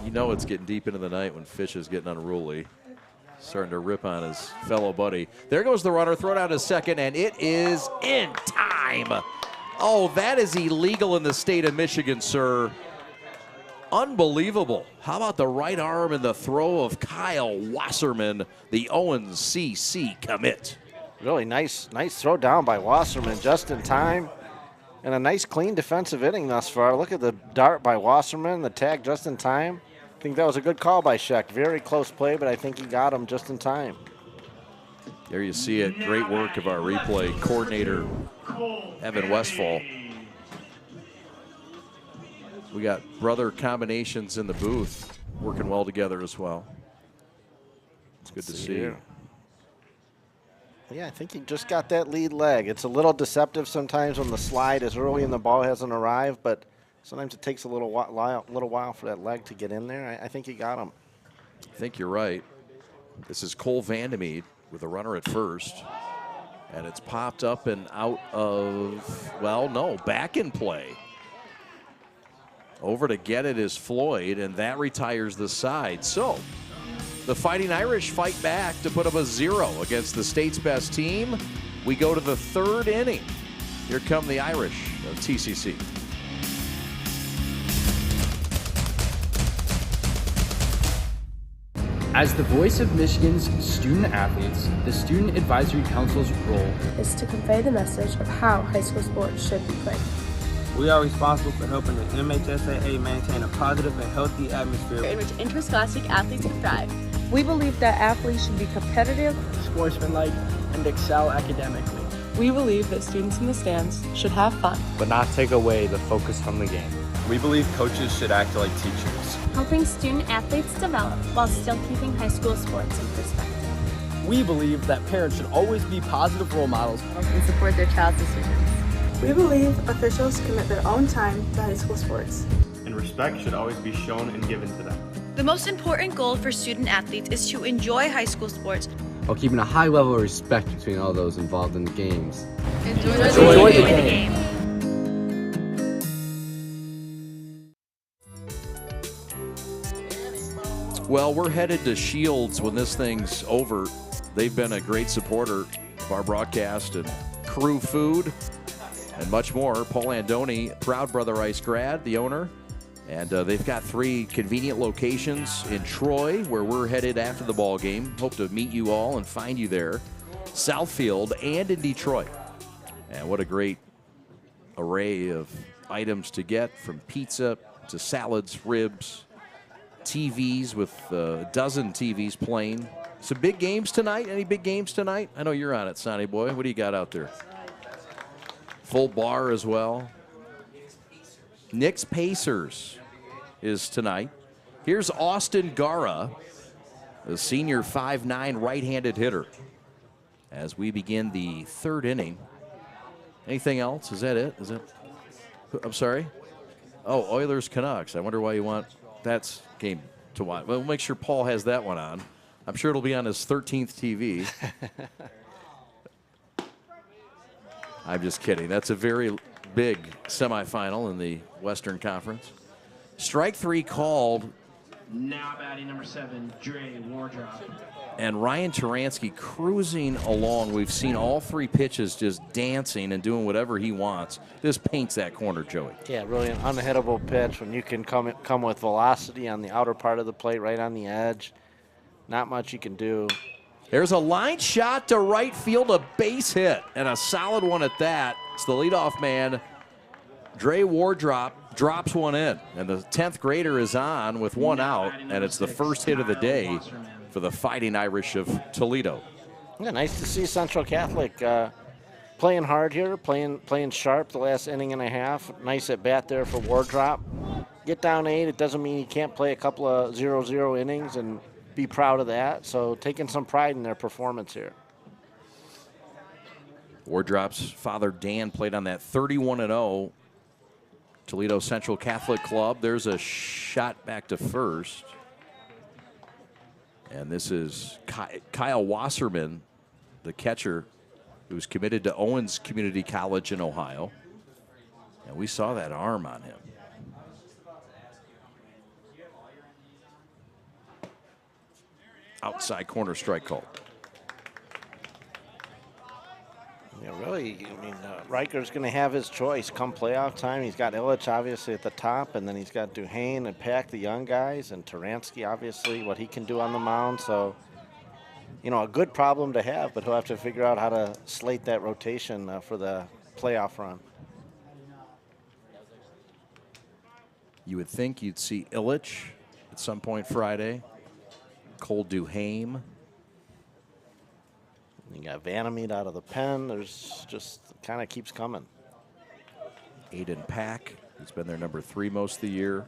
You know it's getting deep into the night when Fish is getting unruly. Starting to rip on his fellow buddy. There goes the runner. Throw down to second, and it is in time. Oh, that is illegal in the state of Michigan, sir. Unbelievable. How about the right arm and the throw of Kyle Wasserman, the Owens CC commit. Really nice throw down by Wasserman just in time. And a nice, clean defensive inning thus far. Look at the dart by Wasserman, the tag just in time. I think that was a good call by Scheck. Very close play, but I think he got him just in time. There you see it. Great work of our replay coordinator, Evan Westfall. We got brother combinations in the booth working well together as well. It's good to see. Yeah, I think he just got that lead leg. It's a little deceptive sometimes when the slide is early and the ball hasn't arrived, but sometimes it takes a little while for that leg to get in there. I think he got him. I think you're right. This is Cole Vandermeed with a runner at first. And it's popped up and out of, well, no, back in play. Over to get it is Floyd, and that retires the side. So the Fighting Irish fight back to put up a 0 against the state's best team. We go to the third inning. Here come the Irish of TCC. As the voice of Michigan's student athletes, the Student Advisory Council's role is to convey the message of how high school sports should be played. We are responsible for helping the MHSAA maintain a positive and healthy atmosphere in which interscholastic athletes can thrive. We believe that athletes should be competitive, sportsmanlike, and excel academically. We believe that students in the stands should have fun, but not take away the focus from the game. We believe coaches should act like teachers, helping student athletes develop while still keeping high school sports in perspective. We believe that parents should always be positive role models and support their child's decisions. We believe officials commit their own time to high school sports, and respect should always be shown and given to them. The most important goal for student athletes is to enjoy high school sports while keeping a high level of respect between all those involved in the games. Enjoy the game. Well, we're headed to Shields when this thing's over. They've been a great supporter of our broadcast and crew food and much more. Paul Andoni, proud Brother Rice grad, the owner. And they've got 3 convenient locations in Troy, where we're headed after the ball game. Hope to meet you all and find you there. Southfield and in Detroit. And what a great array of items to get, from pizza to salads, ribs, TVs with a dozen TVs playing. Some big games tonight? Any big games tonight? I know you're on it, Sonny boy. What do you got out there? Full bar as well. Knicks Pacers is tonight. Here's Austin Gara the senior 5'9" right-handed hitter. As we begin the third inning. Anything else? Is that it? Is it? I'm sorry? Oh, Oilers Canucks. I wonder why you want that game to watch. Well, we'll make sure Paul has that one on. I'm sure it'll be on his 13th TV. I'm just kidding. That's a very big semifinal in the Western Conference. Strike three called. Now batting number 7, Dre Wardrop. And Ryan Taransky cruising along. We've seen all three pitches just dancing and doing whatever he wants. This paints that corner, Joey. Yeah, really an unhittable pitch when you can come with velocity on the outer part of the plate, right on the edge. Not much you can do. There's a line shot to right field, a base hit, and a solid one at that. It's the leadoff man, Dre Wardrop, drops one in. And the 10th grader is on with one out, and it's the first hit of the day for the Fighting Irish of Toledo. Yeah, nice to see Central Catholic playing hard here, playing sharp the last inning and a half. Nice at bat there for Wardrop. Get down 8, it doesn't mean you can't play a couple of 0-0 innings and be proud of that. So taking some pride in their performance here. Wardrop's father, Dan, played on that 31-0 Toledo Central Catholic club. There's a shot back to first. And this is Kyle Wasserman, the catcher, who's committed to Owens Community College in Ohio. And we saw that arm on him. Outside corner strike called. Yeah, really, I mean, Riker's going to have his choice come playoff time. He's got Illich, obviously, at the top, and then he's got Duhane and Pack, the young guys, and Taransky, obviously, what he can do on the mound. So, you know, a good problem to have, but he'll have to figure out how to slate that rotation for the playoff run. You would think you'd see Illich at some point Friday. Cole Duhame. You got Vandermeet out of the pen. There's just kind of keeps coming. Aiden Pack, who's been their number 3 most of the year.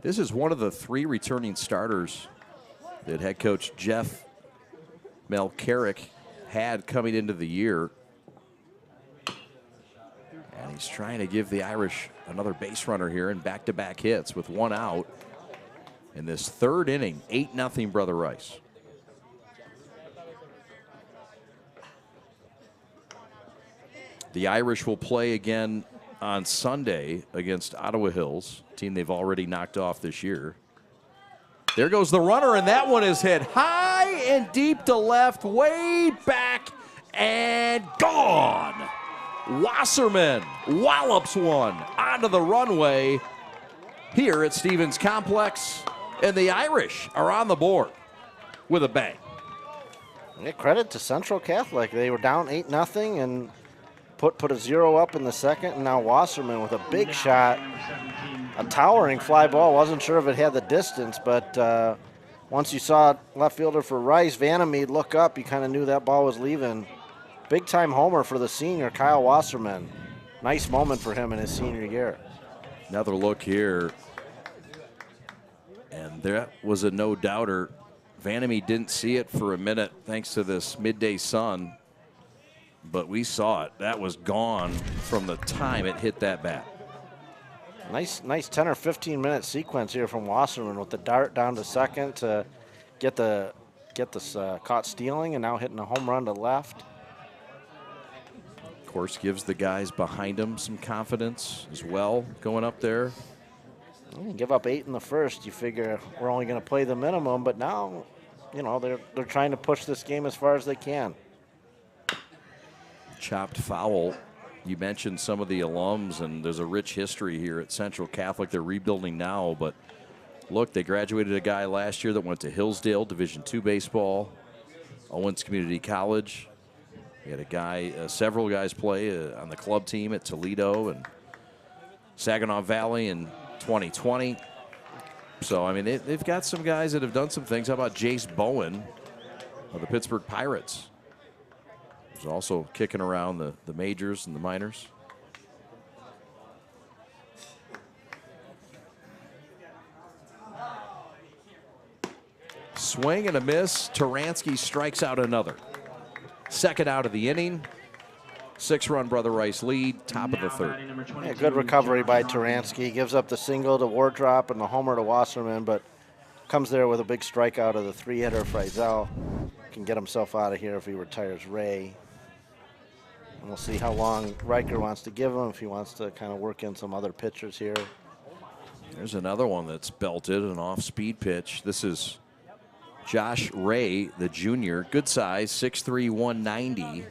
This is one of the 3 returning starters that head coach Jeff Melcarrick had coming into the year. And he's trying to give the Irish another base runner here and back-to-back hits with one out in this third inning. 8-0 Brother Rice. The Irish will play again on Sunday against Ottawa Hills, a team they've already knocked off this year. There goes the runner, and that one is hit high and deep to left, way back, and gone. Wasserman wallops one onto the runway here at Stevens Complex, and the Irish are on the board with a bang. Yeah, credit to Central Catholic. They were down 8-0 and put a 0 up in the second, and now Wasserman with a big shot, a towering fly ball. Wasn't sure if it had the distance, but once you saw left fielder for Rice, Vandermeet look up, you kind of knew that ball was leaving. Big time homer for the senior, Kyle Wasserman. Nice moment for him in his senior year. Another look here, and that was a no-doubter. Vandermeet didn't see it for a minute thanks to this midday sun, but we saw it. That was gone from the time it hit that bat. Nice 10 or 15 minute sequence here from Wasserman with the dart down to second to get this caught stealing and now hitting a home run to left. Of course, gives the guys behind him some confidence as well going up there. You give up 8 in the first, you figure we're only going to play the minimum, but now, you know, they're trying to push this game as far as they can. Chopped foul. You mentioned some of the alums, and there's a rich history here at Central Catholic. They're rebuilding now, but look, they graduated a guy last year that went to Hillsdale, Division II baseball, Owens Community College. We had a guy, several guys play on the club team at Toledo and Saginaw Valley in 2020. So, I mean, they've got some guys that have done some things. How about Jace Bowen of the Pittsburgh Pirates? He's also kicking around the majors and the minors. swing and a miss. Taransky strikes out another. Second out of the inning. 6-run Brother Rice lead, top of the third. Yeah, good recovery by Taransky. Gives up the single to Wardrop and the homer to Wasserman, but comes there with a big strikeout of the 3-hitter. Frizel can get himself out of here if he retires Ray. And we'll see how long Riker wants to give him, if he wants to kind of work in some other pitchers here. There's another one that's belted, an off-speed pitch. This is Josh Ray, the junior. Good size, 6'3", 190.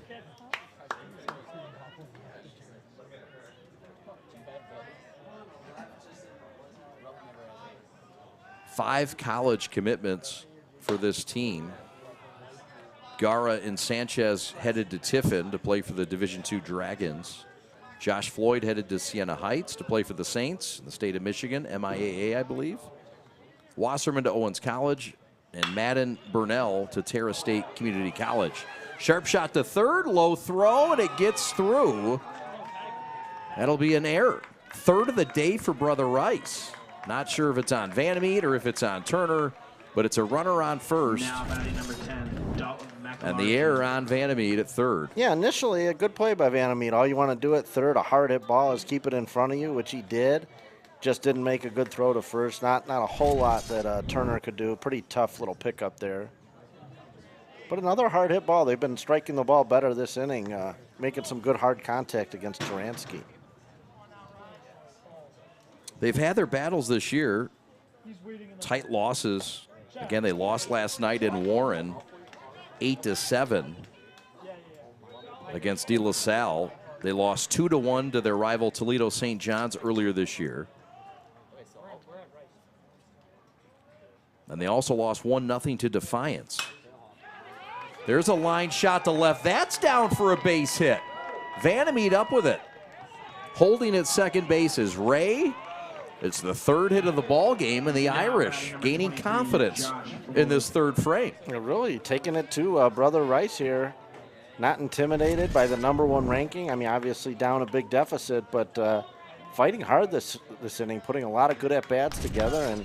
Five college commitments for this team. Gara and Sanchez headed to Tiffin to play for the Division II Dragons. Josh Floyd headed to Siena Heights to play for the Saints in the state of Michigan, MIAA, I believe. Wasserman to Owens College, and Madden Burnell to Terra State Community College. Sharp shot to third, low throw, and it gets through. That'll be an error. Third of the day for Brother Rice. Not sure if it's on Vandermeet or if it's on Turner, but it's a runner on first. Now batting number 10, Dalton McLaughlin. And the error on Vandermeet at third. Yeah, initially a good play by Vandermeet. All you want to do at third, a hard hit ball, is keep it in front of you, which he did. Just didn't make a good throw to first. Not a whole lot that Turner could do. Pretty tough little pickup there. But another hard hit ball. They've been striking the ball better this inning, making some good hard contact against Taransky. They've had their battles this year. Tight losses. Again, they lost last night in Warren, 8-7 against De La Salle. They lost 2-1 to their rival Toledo St. John's earlier this year. And they also lost 1-0 to Defiance. There's a line shot to left. That's down for a base hit. Vandermeet up with it. Holding at second base is Ray. It's the third hit of the ball game, and the Irish gaining confidence in this third frame. They're really taking it to Brother Rice here. Not intimidated by the #1 ranking. I mean, obviously down a big deficit, but fighting hard this inning, putting a lot of good at-bats together, and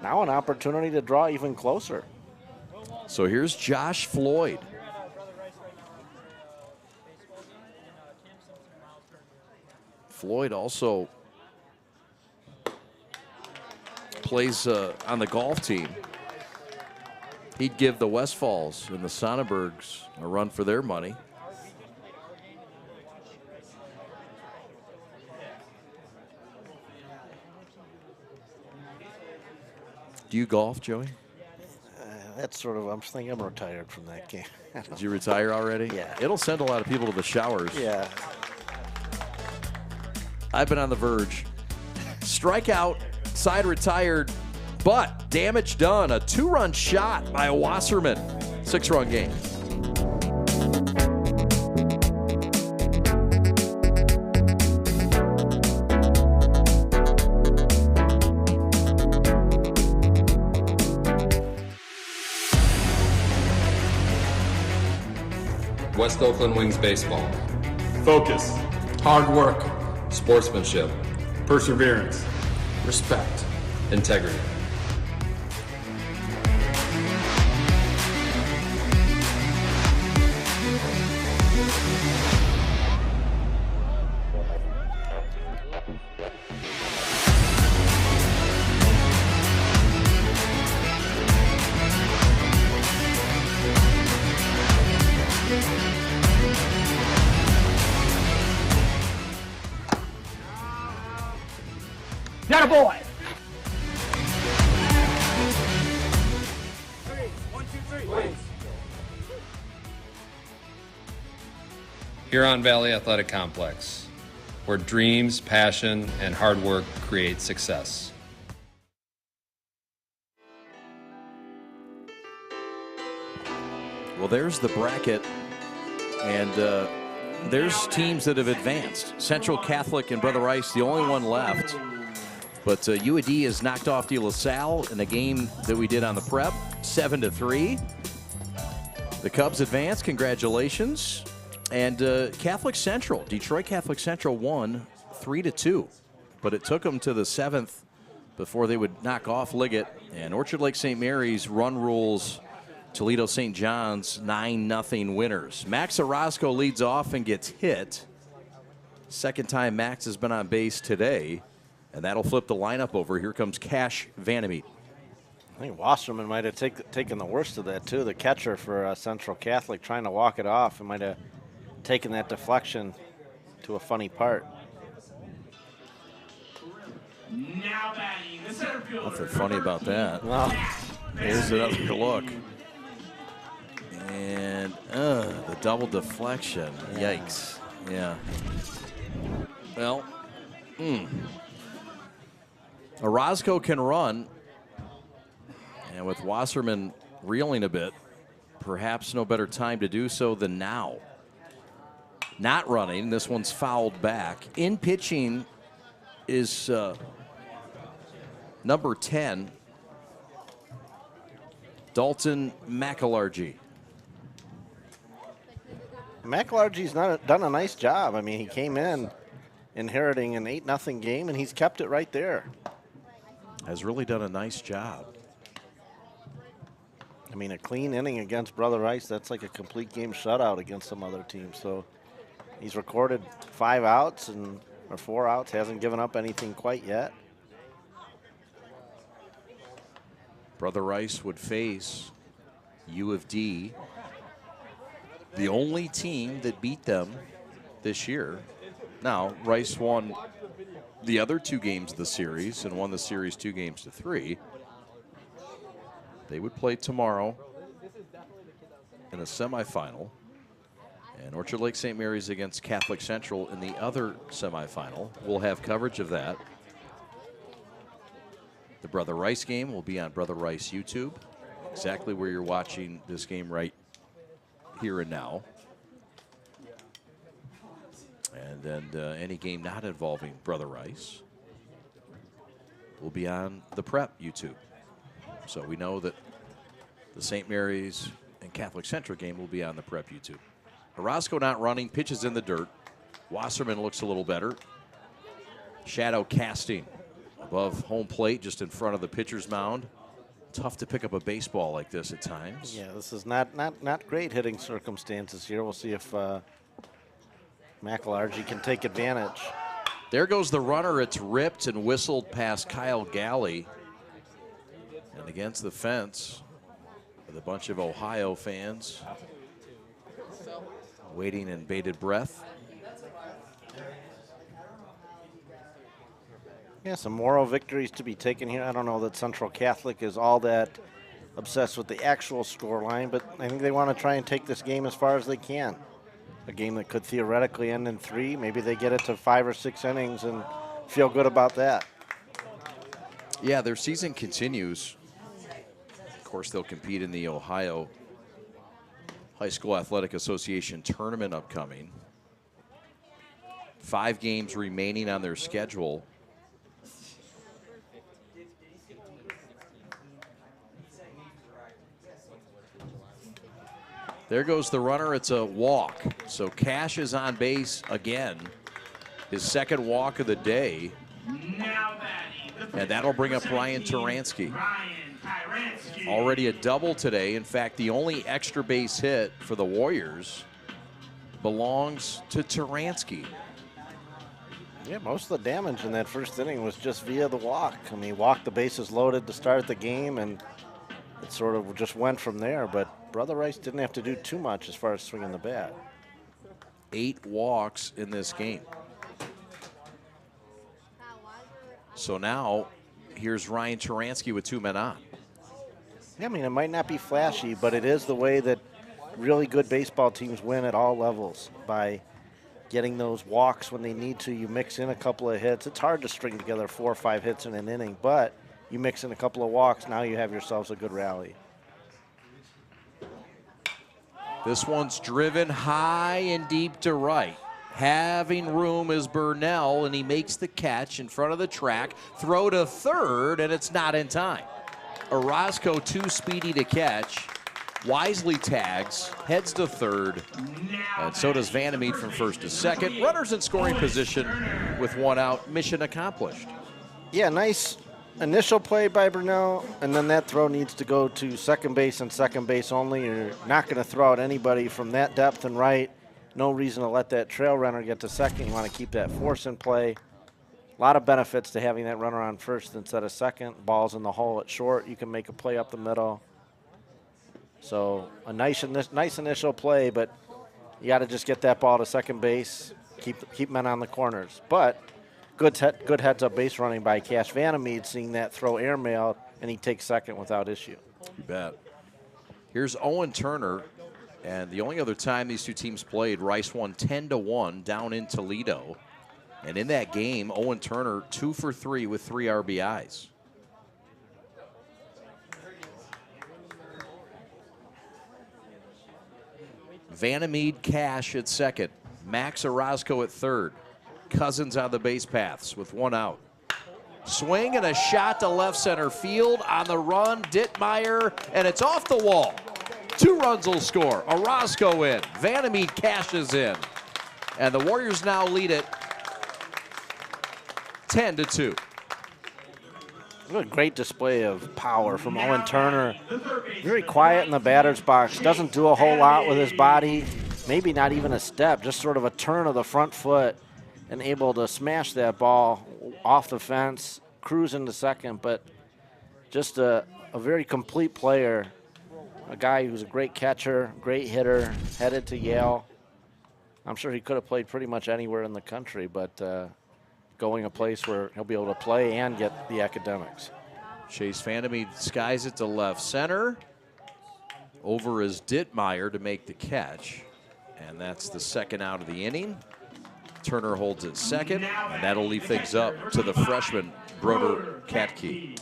now an opportunity to draw even closer. So here's Josh Floyd. Floyd also plays on the golf team. He'd give the Westfalls and the Sonnenbergs a run for their money. Do you golf, Joey? That's sort of, I'm thinking I'm retired from that game. Did you retire already? Yeah. It'll send a lot of people to the showers. Yeah. I've been on the verge. Strikeout, side retired, but damage done. A 2-run shot by a Wasserman. 6-run game. West Oakland Wings baseball. Focus. Hard work. Sportsmanship. Perseverance. Respect. Integrity. Not a boy. 1, 2, 3. Wings. Huron Valley Athletic Complex, where dreams, passion, and hard work create success. Well, there's the bracket, and there's teams that have advanced. Central Catholic and Brother Rice, the only one left. But UAD has knocked off De La Salle in a game that we did on the prep, 7-3. The Cubs advanced, congratulations. And Catholic Central, Detroit Catholic Central won 3-2. But it took them to the 7th before they would knock off Liggett. And Orchard Lake St. Mary's run rules Toledo St. John's 9-0 winners. Max Orozco leads off and gets hit. Second time Max has been on base today, and that'll flip the lineup over. Here comes Cash Vandermeet. I think Wasserman might have taken the worst of that, too. The catcher for Central Catholic trying to walk it off and might have taken that deflection to a funny part. Now batting the center fielder. Nothing funny about that. No. Here's another look. And the double deflection. Yikes. Yeah. Well, Orozco can run. And with Wasserman reeling a bit, perhaps no better time to do so than now. Not running. This one's fouled back. In pitching is number 10, Dalton McElargy. McElargy's done a nice job. I mean, he came in inheriting an 8-0 game, and he's kept it right there. Has really done a nice job. I mean, a clean inning against Brother Rice, that's like a complete game shutout against some other teams. So he's recorded 5 outs or 4 outs, hasn't given up anything quite yet. Brother Rice would face U of D, the only team that beat them this year. Now, Rice won the other 2 games of the series and won the series 2-3. They would play tomorrow in a semifinal. And Orchard Lake St. Mary's against Catholic Central in the other semifinal. We'll have coverage of that. The Brother Rice game will be on Brother Rice YouTube, exactly where you're watching this game right here and now. And then any game not involving Brother Rice will be on the Prep YouTube. So we know that the St. Mary's and Catholic Central game will be on the Prep YouTube. Orozco not running, pitches in the dirt. Wasserman looks a little better. Shadow casting above home plate, just in front of the pitcher's mound. Tough to pick up a baseball like this at times. Yeah, this is not great hitting circumstances here. We'll see if McElargy can take advantage. There goes the runner. It's ripped and whistled past Kyle Galley. And against the fence with a bunch of Ohio fans waiting in bated breath. Yeah, some moral victories to be taken here. I don't know that Central Catholic is all that obsessed with the actual scoreline, but I think they want to try and take this game as far as they can. A game that could theoretically end in 3. Maybe they get it to 5 or 6 innings and feel good about that. Yeah, their season continues. Of course, they'll compete in the Ohio High School Athletic Association tournament upcoming. 5 games remaining on their schedule. There goes the runner. It's a walk. So Cash is on base again. His second walk of the day. And that'll bring up Ryan Taransky. Already a double today. In fact, the only extra base hit for the Warriors belongs to Taransky. Yeah, most of the damage in that first inning was just via the walk. I mean, he walked the bases loaded to start the game, and it sort of just went from there. But Brother Rice didn't have to do too much as far as swinging the bat. 8 walks in this game. So now, here's Ryan Taransky with 2 men on. Yeah, I mean, it might not be flashy, but it is the way that really good baseball teams win at all levels, by getting those walks when they need to. You mix in a couple of hits. It's hard to string together 4 or 5 hits in an inning, but you mix in a couple of walks, now you have yourselves a good rally. This one's driven high and deep to right. Having room is Burnell, and he makes the catch in front of the track. Throw to third, and it's not in time. Orozco too speedy to catch. Wisely tags, heads to third, and so does Vandermeet from first to second. Runners in scoring position with 1 out. Mission accomplished. Yeah, nice initial play by Brunel, and then that throw needs to go to second base and second base only. You're not going to throw out anybody from that depth and right. No reason to let that trail runner get to second. You want to keep that force in play. A lot of benefits to having that runner on first instead of second. Ball's in the hole at short. You can make a play up the middle. So a nice initial play, but you got to just get that ball to second base. Keep men on the corners. But good heads-up base running by Cash Vandermeed, seeing that throw airmailed, and he takes second without issue. You bet. Here's Owen Turner, and the only other time these two teams played, Rice won 10-1 down in Toledo. And in that game, Owen Turner 2 for 3 with 3 RBIs. Vandermeed, Cash at second. Max Orozco at third. Cousins on the base paths with 1 out. Swing and a shot to left center field on the run. Dittmeyer, and it's off the wall. 2 runs will score. Orozco in. Vandermeed cashes in. And the Warriors now lead it 10-2. What a great display of power from Owen Turner. Very quiet in the batter's box. Doesn't do a whole lot with his body. Maybe not even a step. Just sort of a turn of the front foot and able to smash that ball off the fence, cruise into second. But just a very complete player. A guy who's a great catcher, great hitter, headed to Yale. I'm sure he could have played pretty much anywhere in the country, but going a place where he'll be able to play and get the academics. Chase Vandermeed skies it to left center. Over is Dittmeyer to make the catch. And that's the second out of the inning. Turner holds it second, and that'll leave things up to the freshman, Broder Katke.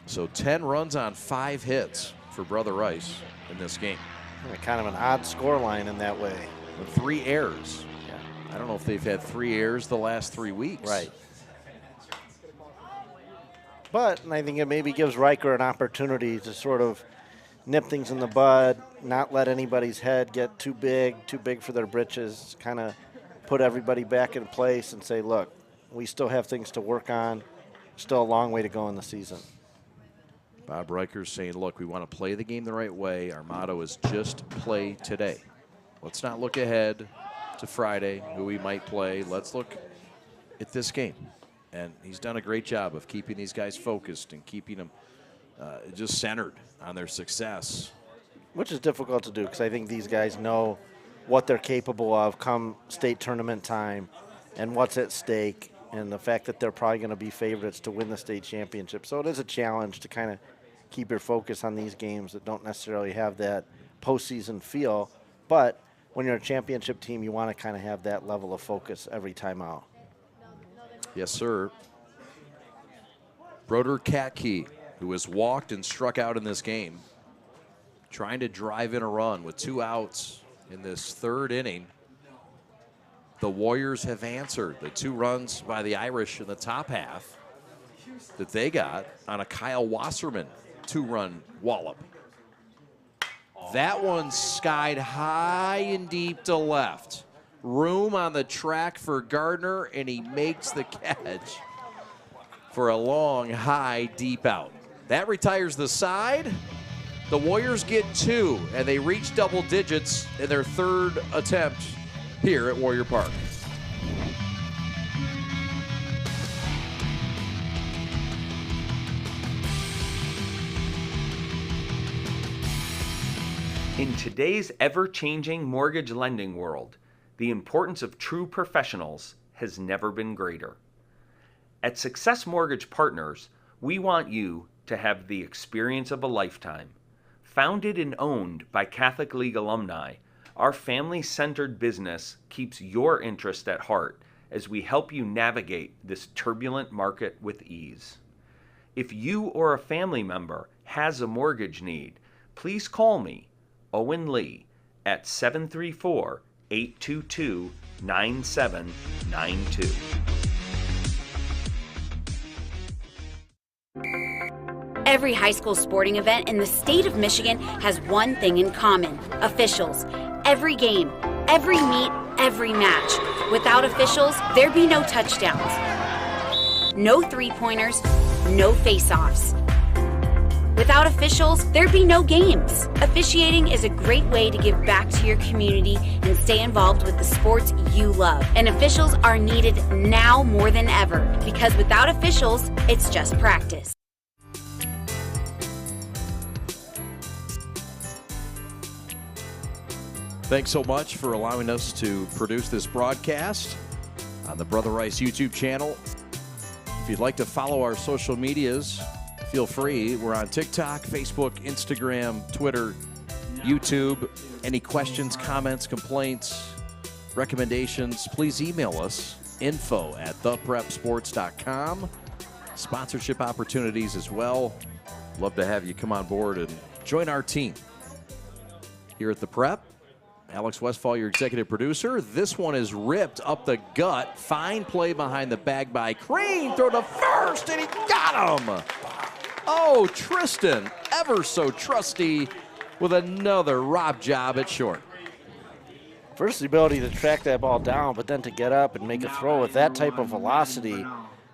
So 10 runs on 5 hits for Brother Rice in this game. Kind of an odd score line in that way. With 3 errors. Yeah. I don't know if they've had 3 errors the last 3 weeks. Right. But I think it maybe gives Riker an opportunity to sort of nip things in the bud, not let anybody's head get too big for their britches, kind of put everybody back in place and say, look, we still have things to work on. Still a long way to go in the season. Bob Riker's saying, look, we want to play the game the right way. Our motto is just play today. Let's not look ahead to Friday, who we might play. Let's look at this game. And he's done a great job of keeping these guys focused and keeping them just centered on their success. Which is difficult to do because I think these guys know what they're capable of come state tournament time and what's at stake, and the fact that they're probably going to be favorites to win the state championship. So it is a challenge to kind of keep your focus on these games that don't necessarily have that postseason feel. But when you're a championship team, you want to kind of have that level of focus every time out. Yes, sir. Broder Katke, who has walked and struck out in this game, trying to drive in a run with 2 outs in this 3rd inning. The Warriors have answered the 2 runs by the Irish in the top half that they got on a Kyle Wasserman 2-run wallop. That one skied high and deep to left. Room on the track for Gardner, and he makes the catch for a long, high, deep out. That retires the side. The Warriors get 2, and they reach double digits in their 3rd attempt here at Warrior Park. In today's ever-changing mortgage lending world, the importance of true professionals has never been greater. At Success Mortgage Partners, we want you to have the experience of a lifetime. Founded and owned by Catholic League alumni, our family-centered business keeps your interest at heart as we help you navigate this turbulent market with ease. If you or a family member has a mortgage need, please call me, Owen Lee, at 734-822-9792. Every high school sporting event in the state of Michigan has one thing in common: officials. Every game, every meet, every match. Without officials, there'd be no touchdowns, no three-pointers, no face-offs. Without officials, there'd be no games. Officiating is a great way to give back to your community and stay involved with the sports you love. And officials are needed now more than ever, because without officials, it's just practice. Thanks so much for allowing us to produce this broadcast on the Brother Rice YouTube channel. If you'd like to follow our social medias, feel free. We're on TikTok, Facebook, Instagram, Twitter, YouTube. Any questions, comments, complaints, recommendations, please email us, info@theprepsports.com. Sponsorship opportunities as well. Love to have you come on board and join our team here at The Prep. Alex Westfall, your executive producer. This one is ripped up the gut. Fine play behind the bag by Crane. Throw to first, and he got him. Oh, Tristan, ever so trusty with another rob job at short. First, the ability to track that ball down, but then to get up and make a throw with that type of velocity,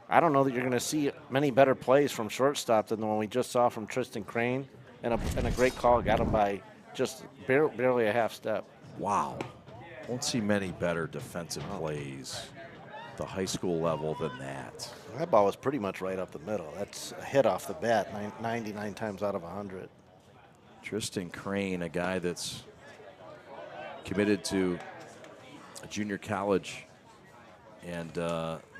I don't know that you're going to see many better plays from shortstop than the one we just saw from Tristan Crane, and a great call. Got him by just barely a half step. Wow. Won't see many better defensive plays at the high school level than that. That ball was pretty much right up the middle. That's a hit off the bat 99 times out of 100. Tristan Crane, a guy that's committed to a junior college, and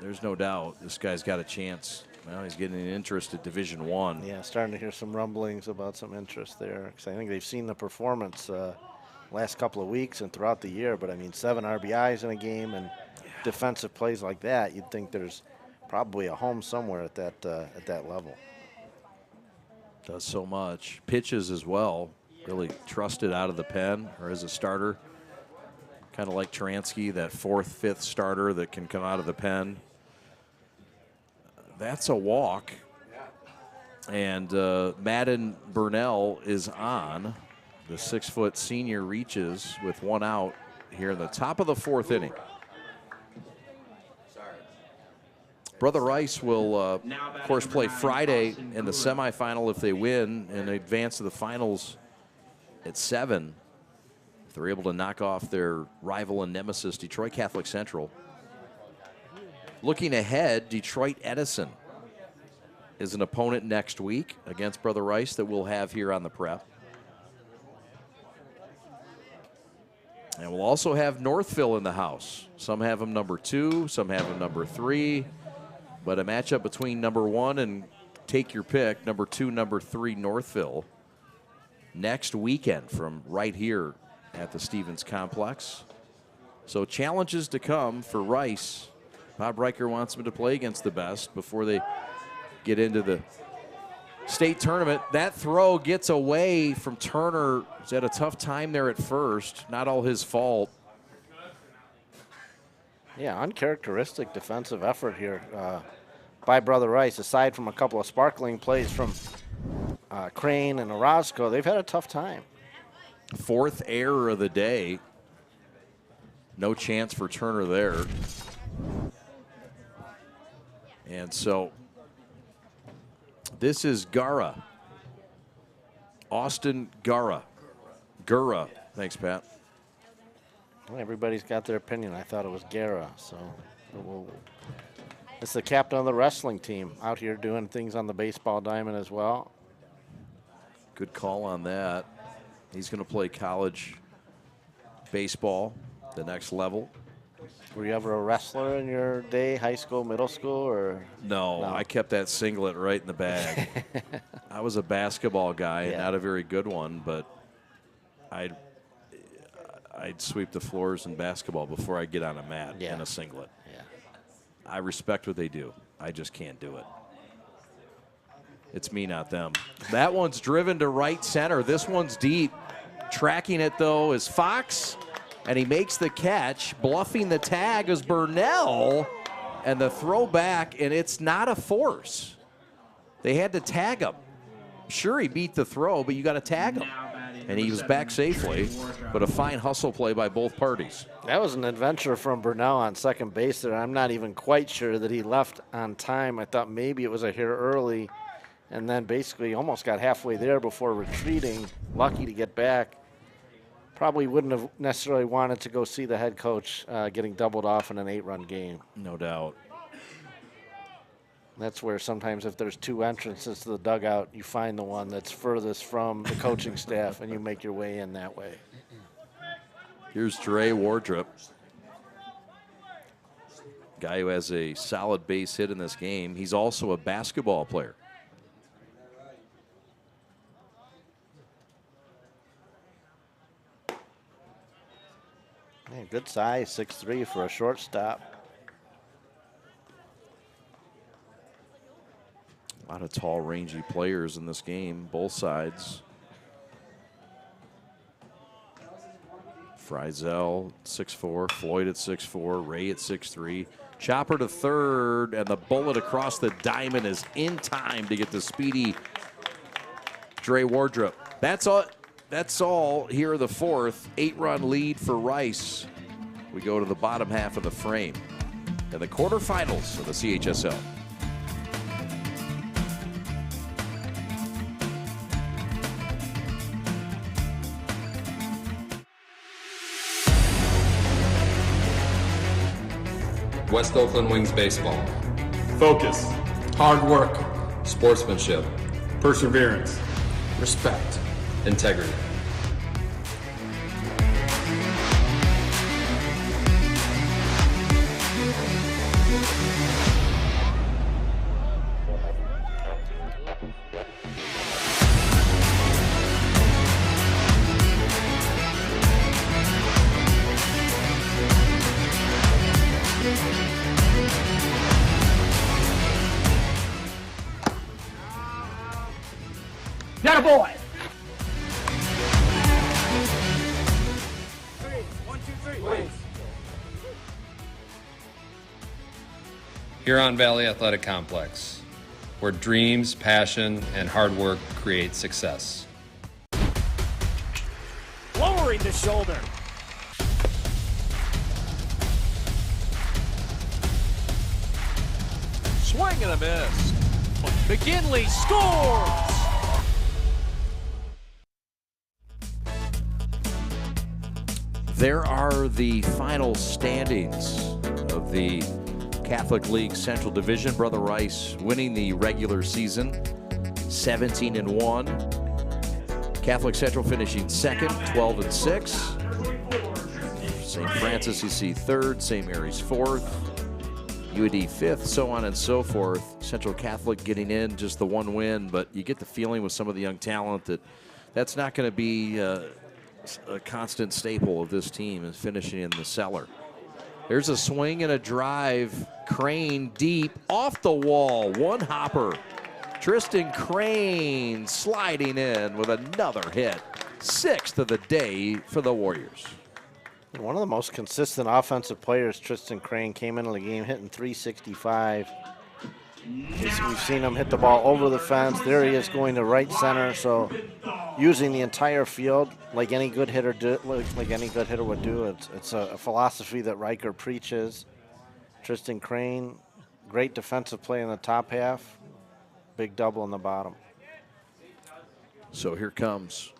there's no doubt this guy's got a chance. Well, he's getting an interest at Division I. Yeah, starting to hear some rumblings about some interest there, because I think they've seen the performance last couple of weeks and throughout the year. But I mean, 7 RBIs in a game and defensive plays like that, you'd think there's probably a home somewhere at that level. Does so much. Pitches as well. Really trusted out of the pen or as a starter. Kind of like Taransky, that 4th, 5th starter that can come out of the pen. That's a walk. And Madden Burnell is on. The 6-foot senior reaches with 1 out here in the top of the 4th inning. Brother Rice will, of course, play Friday in the semifinal if they win and advance to the finals at 7. If they're able to knock off their rival and nemesis, Detroit Catholic Central. Looking ahead, Detroit Edison is an opponent next week against Brother Rice that we'll have here on the Prep. And we'll also have Northville in the house. Some have them number 2, some have them number 3. But a matchup between number 1 and take your pick, number 2, number 3, Northville, next weekend from right here at the Stevens Complex. So challenges to come for Rice. Bob Riker wants them to play against the best before they get into the state tournament. That throw gets away from Turner. He's had a tough time there at first. Not all his fault. Yeah, uncharacteristic defensive effort here by Brother Rice. Aside from a couple of sparkling plays from Crane and Orozco, they've had a tough time. 4th error of the day. No chance for Turner there. And so this is Gara. Austin Gara. Gura. Thanks, Pat. Well, everybody's got their opinion. I thought it was Gara. So it's the captain of the wrestling team out here doing things on the baseball diamond as well. Good call on that. He's going to play college baseball, the next level. Were you ever a wrestler in your day, high school, middle school, or? No, I kept that singlet right in the bag. I was a basketball guy, not a very good one, but I'd sweep the floors in basketball before I get on a mat in a singlet. Yeah. I respect what they do. I just can't do it. It's me, not them. That one's driven to right center. This one's deep. Tracking it, though, is Fox. And he makes the catch. Bluffing the tag is Burnell. And the throw back, and it's not a force. They had to tag him. Sure, he beat the throw, but you got to tag him. And he was back safely, but a fine hustle play by both parties. That was an adventure from Burnell on second base there. I'm not even quite sure that he left on time. I thought maybe it was a hair early, and then basically almost got halfway there before retreating. Lucky to get back. Probably wouldn't have necessarily wanted to go see the head coach getting doubled off in an 8-run game. No doubt. That's where sometimes if there's two entrances to the dugout, you find the one that's furthest from the coaching staff and you make your way in that way. Here's Dre Wardrop. Guy who has a solid base hit in this game. He's also a basketball player. Man, good size, 6'3" for a shortstop. A lot of tall, rangy players in this game, both sides. Frizel, 6'4", Floyd at 6'4", Ray at 6'3". Chopper to third, and the bullet across the diamond is in time to get the speedy Dre Wardrop. That's all here in the fourth. 8-run lead for Rice. We go to the bottom half of the frame in the quarterfinals of the CHSL. West Oakland Wings baseball. Focus. Hard work. Sportsmanship. Perseverance. Respect. Integrity. Got a boy. 3, 1, 2, 3, wins. Huron Valley Athletic Complex, where dreams, passion, and hard work create success. Lowering the shoulder. Swing and a miss. McGinley scores! There are the final standings of the Catholic League Central Division. Brother Rice winning the regular season, 17-1. Catholic Central finishing second, 12-6. St. Francis, you see third, St. Mary's fourth, UAD fifth, so on and so forth. Central Catholic getting in, just the one win, but you get the feeling with some of the young talent that that's not going to be a constant staple of this team, is finishing in the cellar. There's a swing and a drive. Crane deep off the wall. One hopper. Tristan Crane sliding in with another hit. Sixth of the day for the Warriors. One of the most consistent offensive players, Tristan Crane, came into the game hitting .365. We've seen him hit the ball over the fence. There he is going to right center. So using the entire field like any good hitter would do. It's a philosophy that Riker preaches. Tristan Crane, great defensive play in the top half. Big double in the bottom. So here comes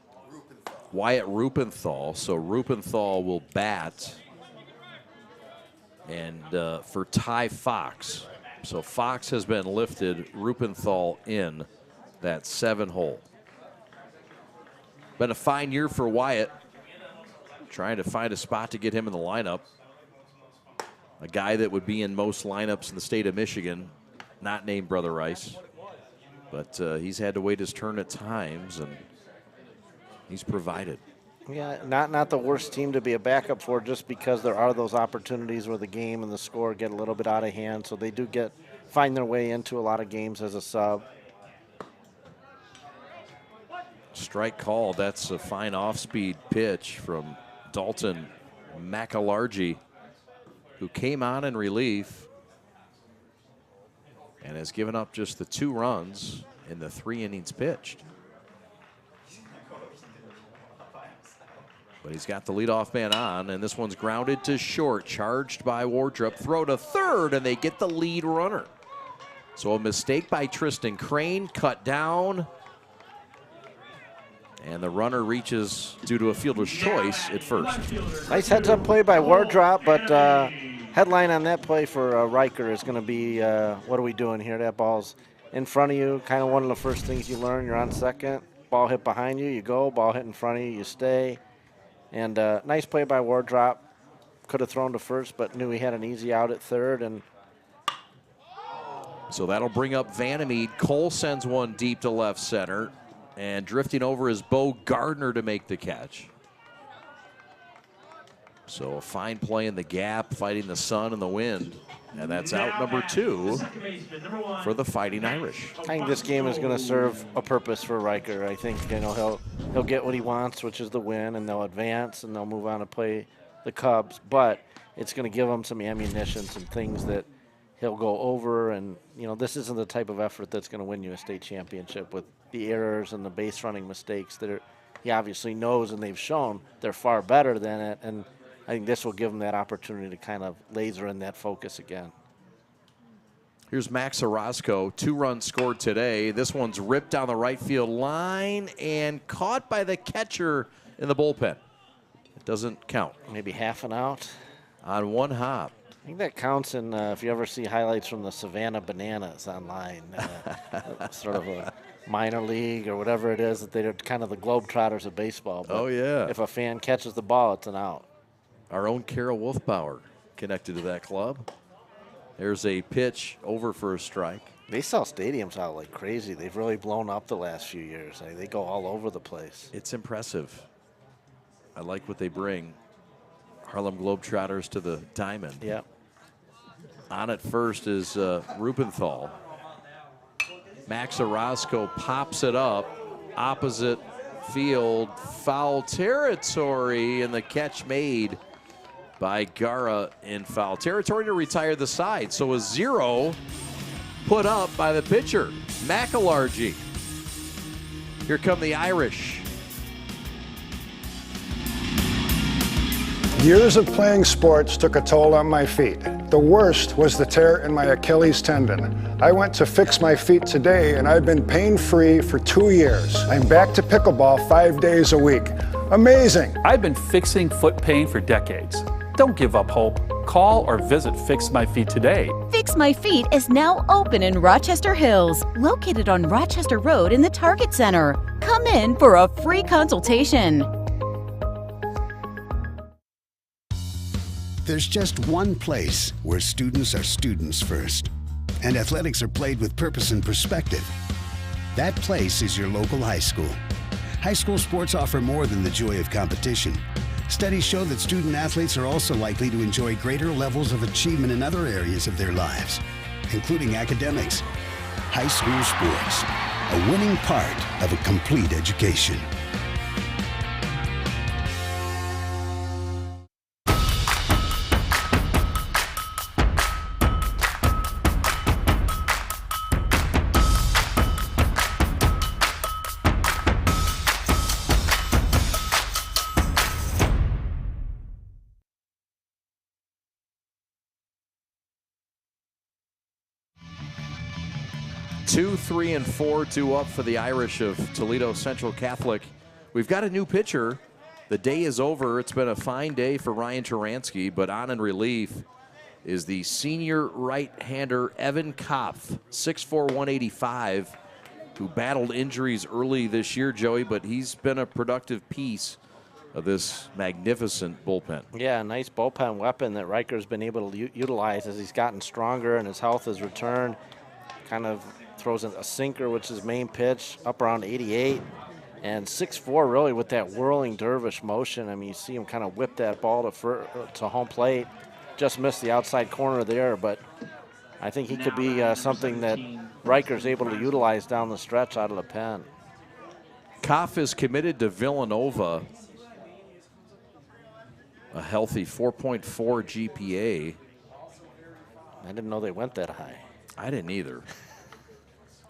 Wyatt Rupenthal. So Rupenthal will bat. And for Ty Fox. So Fox has been lifted, Rupenthal in that 7-hole. Been a fine year for Wyatt. Trying to find a spot to get him in the lineup. A guy that would be in most lineups in the state of Michigan, not named Brother Rice. But he's had to wait his turn at times, and he's provided. Yeah, not the worst team to be a backup for, just because there are those opportunities where the game and the score get a little bit out of hand. So they do find their way into a lot of games as a sub. Strike call. That's a fine off-speed pitch from Dalton McAlargy, who came on in relief and has given up just the 2 runs in the 3 innings pitched. But he's got the leadoff man on, and this one's grounded to short, charged by Wardrop. Throw to third, and they get the lead runner. So a mistake by Tristan Crane, cut down. And the runner reaches due to a fielder's choice at first. Nice heads-up play by Wardrop, but headline on that play for Riker is going to be, what are we doing here? That ball's in front of you, kind of one of the first things you learn. You're on second. Ball hit behind you, you go. Ball hit in front of you, you stay. And nice play by Wardrop. Could have thrown to first, but knew he had an easy out at third. And so that'll bring up Vandermeed. Cole sends one deep to left center. And drifting over is Bo Gardner to make the catch. So a fine play in the gap, fighting the sun and the wind. And that's out number 2 for the Fighting Irish. I think this game is going to serve a purpose for Riker. I think he'll get what he wants, which is the win, and they'll advance and they'll move on to play the Cubs. But it's going to give him some ammunition, some things that he'll go over. And this isn't the type of effort that's going to win you a state championship with the errors and the base running mistakes that he obviously knows, and they've shown they're far better than it. And I think this will give him that opportunity to kind of laser in that focus again. Here's Max Orozco, 2 runs scored today. This one's ripped down the right field line and caught by the catcher in the bullpen. It doesn't count. Maybe half an out. On one hop. I think that counts in if you ever see highlights from the Savannah Bananas online, sort of a minor league or whatever it is, that they're kind of the Globetrotters of baseball. But yeah. If a fan catches the ball, it's an out. Our own Carol Wolfbauer connected to that club. There's a pitch over for a strike. They sell stadiums out like crazy. They've really blown up the last few years. They go all over the place. It's impressive. I like what they bring. Harlem Globetrotters to the diamond. Yeah. On at first is Rubenthal. Max Orozco pops it up. Opposite field, foul territory, and the catch made by Gara in foul territory to retire the side. So a 0 put up by the pitcher, McAlargy. Here come the Irish. Years of playing sports took a toll on my feet. The worst was the tear in my Achilles tendon. I went to fix my feet today, and I've been pain-free for 2 years. I'm back to pickleball 5 days a week. Amazing. I've been fixing foot pain for decades. Don't give up hope. Call or visit Fix My Feet today. Fix My Feet is now open in Rochester Hills, located on Rochester Road in the Target Center. Come in for a free consultation. There's just one place where students are students first, and athletics are played with purpose and perspective. That place is your local high school. High school sports offer more than the joy of competition. Studies show that student athletes are also likely to enjoy greater levels of achievement in other areas of their lives, including academics. High school sports, a winning part of a complete education. Two, 3, and 4, 2 up for the Irish of Toledo Central Catholic. We've got a new pitcher. The day is over. It's been a fine day for Ryan Turansky, but on in relief is the senior right-hander Evan Kopf, 6'4", 185, who battled injuries early this year, Joey, but he's been a productive piece of this magnificent bullpen. Yeah, a nice bullpen weapon that Riker's been able to utilize as he's gotten stronger and his health has returned. Kind of throws a sinker, which is his main pitch, up around 88. And 6'4", really, with that whirling dervish motion. I mean, you see him kind of whip that ball to home plate. Just missed the outside corner there, but I think he could be something that Riker's able to utilize down the stretch out of the pen. Kopf is committed to Villanova. A healthy 4.4 GPA. I didn't know they went that high. I didn't either.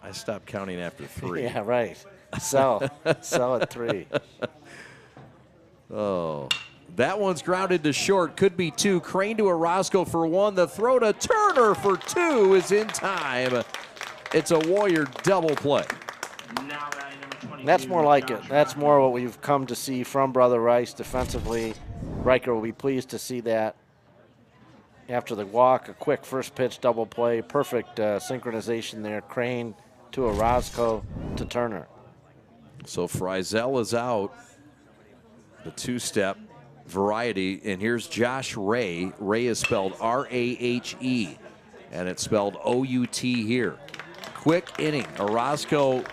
I stopped counting after 3. Yeah, right. Sell at 3. Oh, that one's grounded to short. Could be two. Crane to Orozco for one. The throw to Turner for two is in time. It's a Warrior double play. That's more like it. That's more what we've come to see from Brother Rice defensively. Riker will be pleased to see that. After the walk, a quick first pitch double play. Perfect synchronization there. Crane to Orozco to Turner. So Frizzell is out. The two-step variety. And here's Josh Ray. Ray is spelled R-A-H-E. And it's spelled O-U-T here. Quick inning. Orozco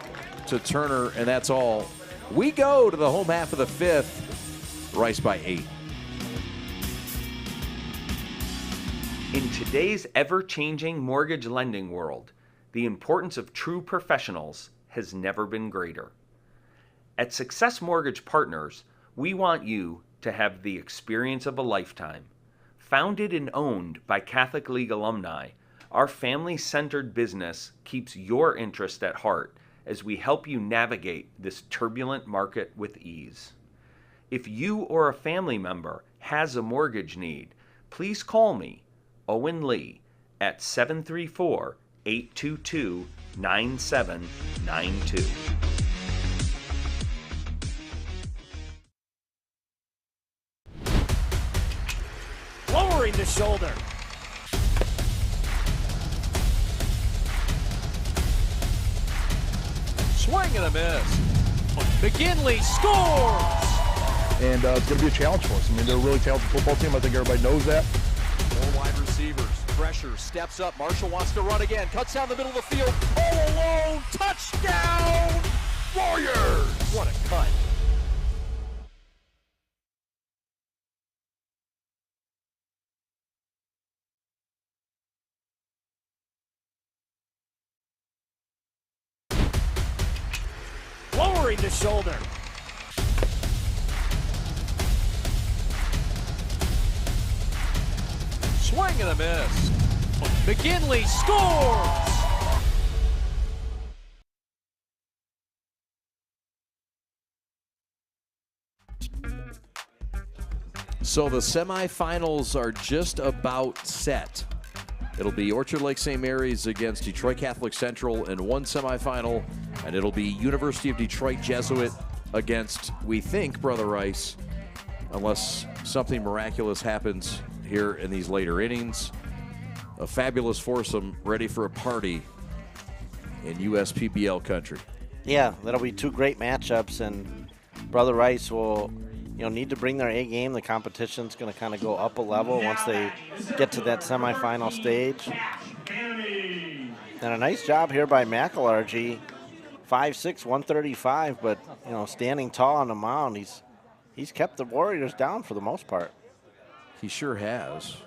to Turner, and that's all. We go to the home half of the fifth. Rice by 8. In today's ever-changing mortgage lending world, the importance of true professionals has never been greater. At Success Mortgage Partners, we want you to have the experience of a lifetime. Founded and owned by Catholic League alumni, our family-centered business keeps your interest at heart as we help you navigate this turbulent market with ease. If you or a family member has a mortgage need, please call me, Owen Lee, at 734-822-9792. Lowering the shoulder. Swing and a miss. McGinley scores! And it's going to be a challenge for us. I mean, they're a really talented football team. I think everybody knows that. 4 wide receivers. Pressure. Steps up. Marshall wants to run again. Cuts down the middle of the field. All alone. Touchdown! Warriors! What a cut. Lowering the shoulder. Swing and a miss. McGinley scores! So the semifinals are just about set. It'll be Orchard Lake St. Mary's against Detroit Catholic Central in one semifinal, and it'll be University of Detroit Jesuit against, we think, Brother Rice, unless something miraculous happens here in these later innings. A fabulous foursome ready for a party in USPBL country. Yeah, that'll be two great matchups, and Brother Rice will need to bring their A game. The competition's going to kind of go up a level once they get to that semifinal stage. And a nice job here by McElargy, 5'6", 135, but standing tall on the mound. He's kept the Warriors down for the most part. He sure has.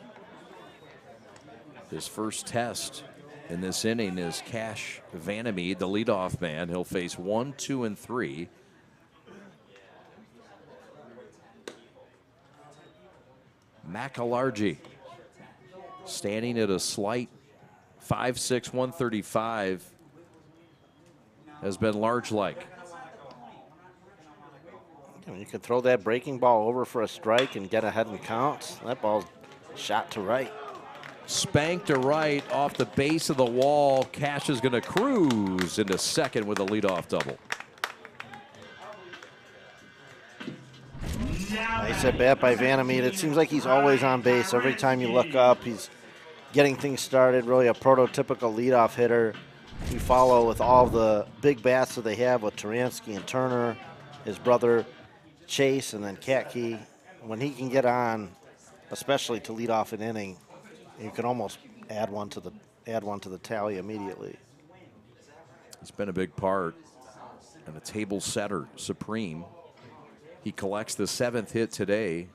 His first test in this inning is Cash Vandermeed, the leadoff man. He'll face 1, 2, and 3. McElargy standing at a slight 5'6", 135, has been large-like. You can throw that breaking ball over for a strike and get ahead in counts. That ball's shot to right. Spanked to right off the base of the wall. Cash is going to cruise into second with a leadoff double. Nice at bat by Vandermeed. It seems like he's always on base. Every time you look up, he's getting things started. Really a prototypical leadoff hitter. We follow with all the big bats that they have with Taransky and Turner, his brother Chase, and then Katke. When he can get on, especially to lead off an inning, you can almost add one to the tally immediately. He's been a big part and a table setter supreme. He collects the 7th hit today.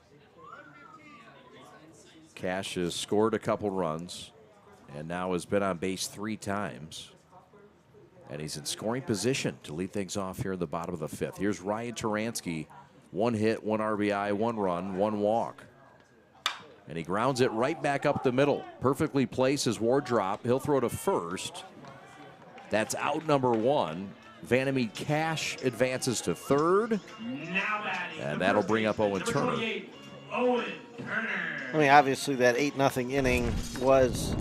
Cash has scored a couple runs and now has been on base 3 times. And he's in scoring position to lead things off here in the bottom of the 5th. Here's Ryan Taransky. 1 hit, 1 RBI, 1 run, 1 walk. And he grounds it right back up the middle. Perfectly placed his Ward drop. He'll throw to first. That's out number 1. Vandermeed Cash advances to third. And that'll bring up Owen Turner. I mean, obviously that 8-0 inning was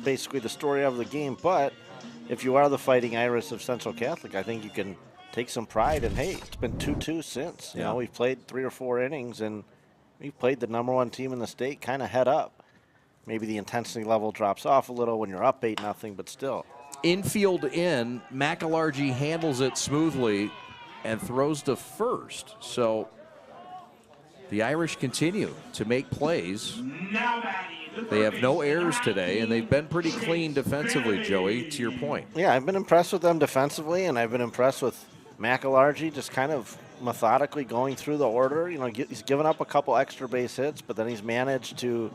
basically the story of the game, but if you are the Fighting Irish of Central Catholic, I think you can take some pride in, hey, it's been 2-2 since. You know, we've played 3 or 4 innings, and we've played the #1 team in the state kind of head up. Maybe the intensity level drops off a little when you're up 8-0, but still. Infield in, McAlargy handles it smoothly and throws to first. So the Irish continue to make plays. They have no errors today, and they've been pretty clean defensively, Joey, to your point. Yeah, I've been impressed with them defensively, and I've been impressed with McAlargy just kind of methodically going through the order. You know, he's given up a couple extra base hits, but then he's managed to,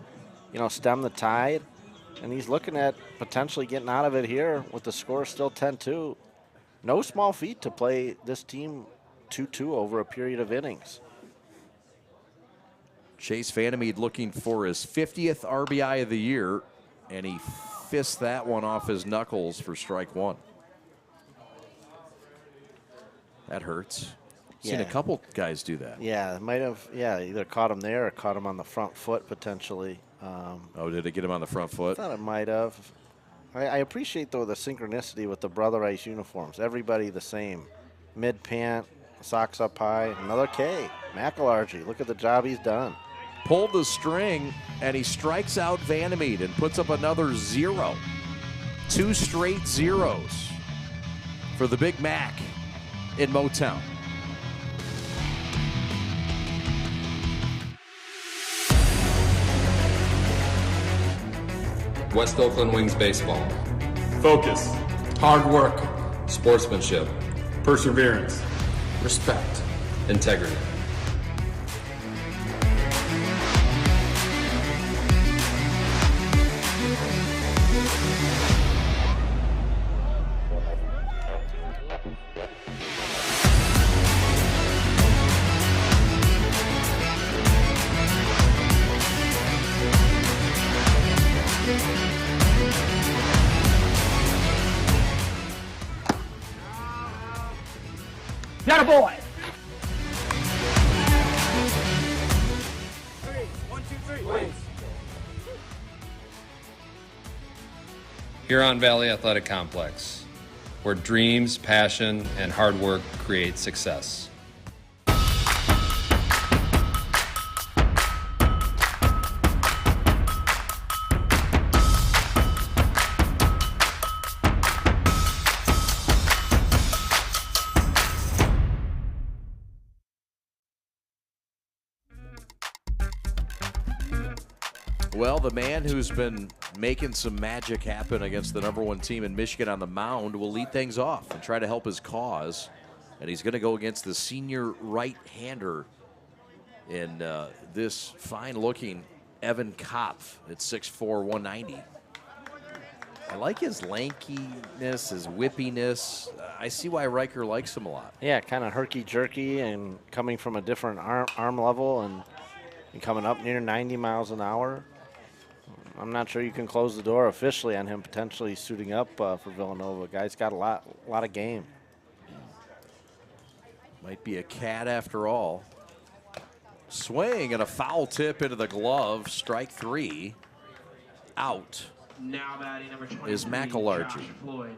you know, stem the tide. And he's looking at potentially getting out of it here with the score still 10-2. No small feat to play this team 2-2 over a period of innings. Chase Vandermeed looking for his 50th RBI of the year, and he fists that one off his knuckles for strike one. That hurts. Seen a couple guys do that. Yeah, might have. Yeah, either caught him there or caught him on the front foot potentially. Oh, did it get him on the front foot? I thought it might have. I appreciate, though, the synchronicity with the Brother Rice uniforms. Everybody the same. Mid-pant, socks up high. Another K. McAlargy, look at the job he's done. Pulled the string, and he strikes out Vandermeed and puts up another 0. 2 straight zeros for the Big Mac in Motown. West Oakland Wings baseball. Focus. Hard work. Sportsmanship. Perseverance. Respect. Integrity. Got a boy. 1, 2, 3. Wings. Huron Valley Athletic Complex, where dreams, passion, and hard work create success. Well, the man who's been making some magic happen against the #1 team in Michigan on the mound will lead things off and try to help his cause. And he's going to go against the senior right-hander in this fine-looking Evan Kopf at 6'4", 190. I like his lankiness, his whippiness. I see why Riker likes him a lot. Yeah, kind of herky-jerky and coming from a different arm level and coming up near 90 miles an hour. I'm not sure you can close the door officially on him potentially suiting up for Villanova. Guy's got a lot of game. Might be a cat after all. Swing and a foul tip into the glove. Strike 3. Out. Now batting number 23 is McAlargy.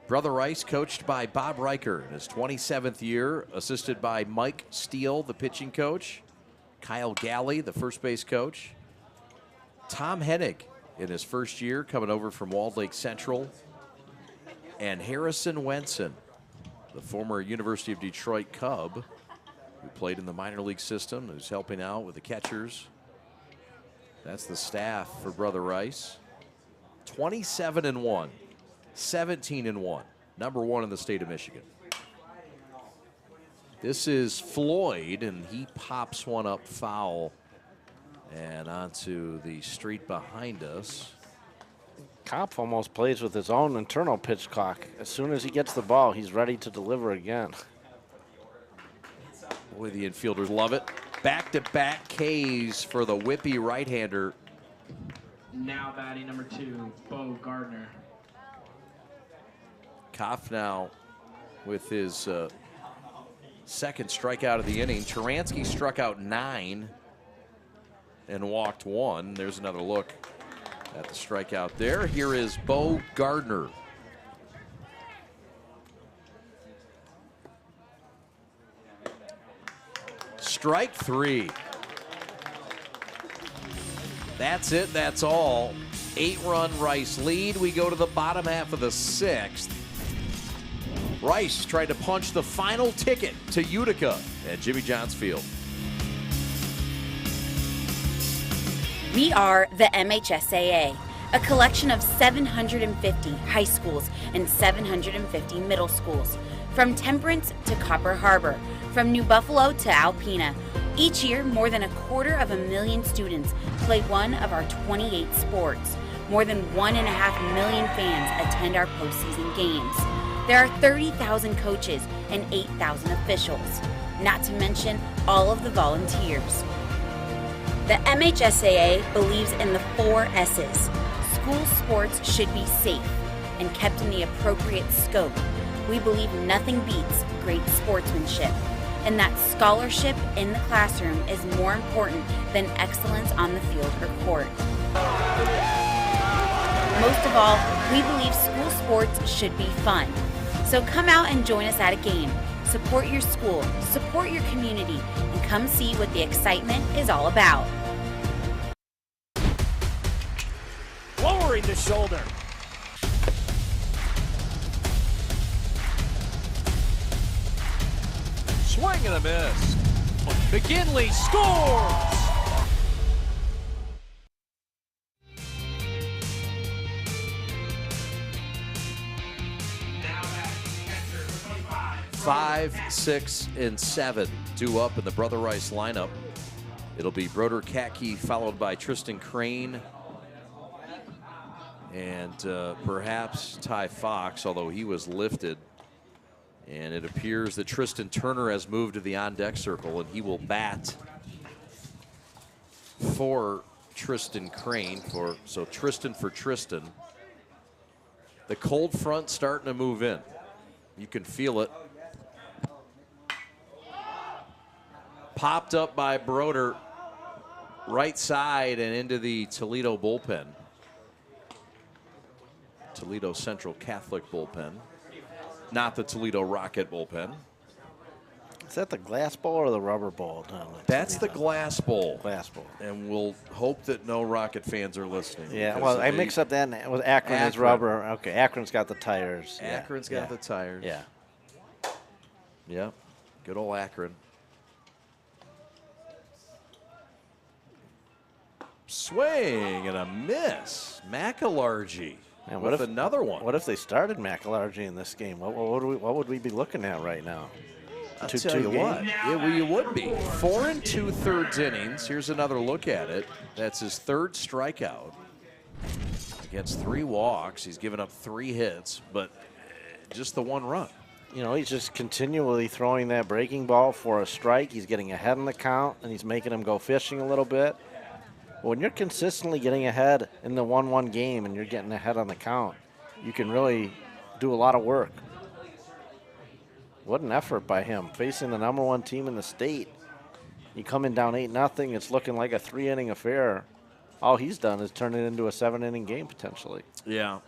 Brother Rice, coached by Bob Riker in his 27th year, assisted by Mike Steele, the pitching coach, Kyle Galley, the first base coach, Tom Hennig in his first year coming over from Walled Lake Central, and Harrison Wenson, the former University of Detroit Cub, who played in the minor league system, who's helping out with the catchers. That's the staff for Brother Rice. 27-1. 17-1, #1 in the state of Michigan. This is Floyd, and he pops one up foul and onto the street behind us. Kopf almost plays with his own internal pitch clock. As soon as he gets the ball, he's ready to deliver again. Boy, the infielders love it. Back-to-back Ks for the whippy right-hander. Now batting number 2, Bo Gardner. Koff now with his second strikeout of the inning. Turansky struck out 9 and walked 1. There's another look at the strikeout there. Here is Bo Gardner. Strike 3. That's it, that's all. 8-run Rice lead. We go to the bottom half of the 6th. Rice tried to punch the final ticket to Utica at Jimmy John's Field. We are the MHSAA, a collection of 750 high schools and 750 middle schools, from Temperance to Copper Harbor, from New Buffalo to Alpena. Each year, more than 250,000 students play one of our 28 sports. More than 1.5 million fans attend our postseason games. There are 30,000 coaches and 8,000 officials, not to mention all of the volunteers. The MHSAA believes in the 4 S's. School sports should be safe and kept in the appropriate scope. We believe nothing beats great sportsmanship, and that scholarship in the classroom is more important than excellence on the field or court. Most of all, we believe school sports should be fun. So come out and join us at a game. Support your school, support your community, and come see what the excitement is all about. Lowering the shoulder. Swing and a miss. McGinley scores! Five, 6, and 7 due up in the Brother Rice lineup. It'll be Broder Kaki followed by Tristan Crane and perhaps Ty Fox, although he was lifted. And it appears that Tristan Turner has moved to the on-deck circle, and he will bat for Tristan Crane. So Tristan for Tristan. The cold front starting to move in. You can feel it. Popped up by Broder, right side and into the Toledo bullpen. Toledo Central Catholic bullpen. Not the Toledo Rocket bullpen. Is that the glass bowl or the rubber bowl? That's the glass bowl. Glass bowl. And we'll hope that no Rocket fans are listening. Yeah, well, I mixed up that with Akron as rubber. Okay, Akron's got the tires. Akron's got the tires. Yeah. Yeah, good old Akron. Swing and a miss. McAlargy with another one. What if they started McAlargy in this game? What would we be looking at right now? I'll tell you what, you would be. 4 2/3 innings. Here's another look at it. That's his 3rd strikeout. Against 3 walks. He's given up 3 hits, but just the 1 run. You know, he's just continually throwing that breaking ball for a strike. He's getting ahead in the count, and he's making him go fishing a little bit. When you're consistently getting ahead in the 1-1 game and you're getting ahead on the count, you can really do a lot of work. What an effort by him, facing the #1 team in the state. You come in down 8-0, it's looking like a 3-inning affair. All he's done is turn it into a 7-inning game potentially. Yeah.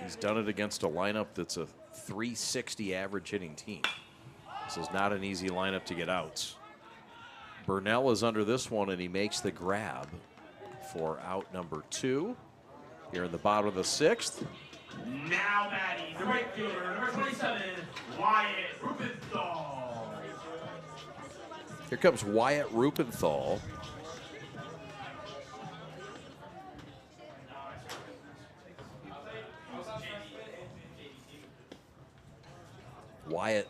He's done it against a lineup that's a 360 average hitting team. This is not an easy lineup to get outs. Burnell is under this one, and he makes the grab for out number 2 here in the bottom of the 6th. Now batting, the right fielder, number 27, Wyatt Rubenthal. Here comes Wyatt Rubenthal. Wyatt,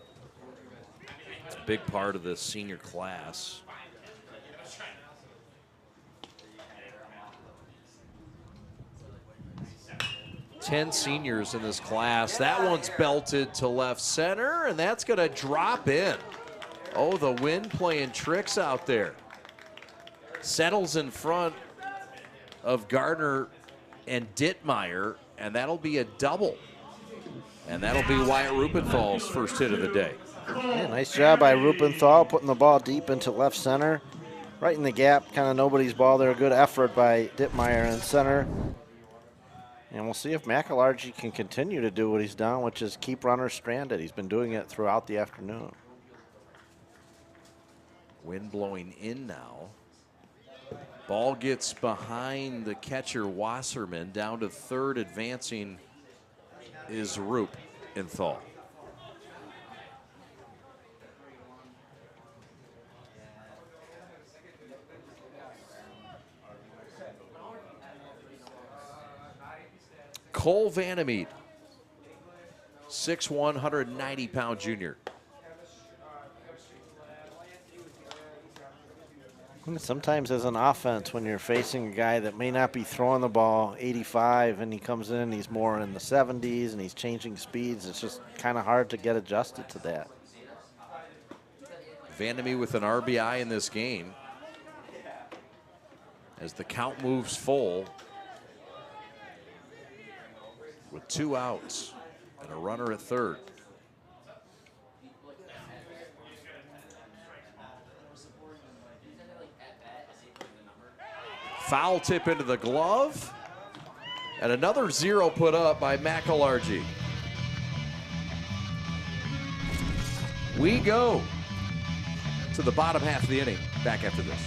it's a big part of the senior class. Ten seniors in this class. That one's belted to left center, and that's going to drop in. Oh, the wind playing tricks out there. Settles in front of Gardner and Dittmeyer, and that'll be a double And that'll be Wyatt Rupenthal's first hit of the day. Yeah, nice job by Rupenthal putting the ball deep into left center. Right in the gap, kind of nobody's ball there. Good effort by Dittmeyer in center. And we'll see if McAlargy can continue to do what he's done, which is keep runners stranded. He's been doing it throughout the afternoon. Wind blowing in now. Ball gets behind the catcher Wasserman. Down to third, advancing is Rupenthal. Cole Vandermeet, 6'1", 190-pound junior. Sometimes as an offense, when you're facing a guy that may not be throwing the ball 85 and he comes in, he's more in the 70s and he's changing speeds, it's just kind of hard to get adjusted to that. Vandermeet with an RBI in this game. As the count moves full with 2 outs and a runner at third. Foul tip into the glove. And another 0 put up by McAlargy. We go to the bottom half of the inning. Back after this.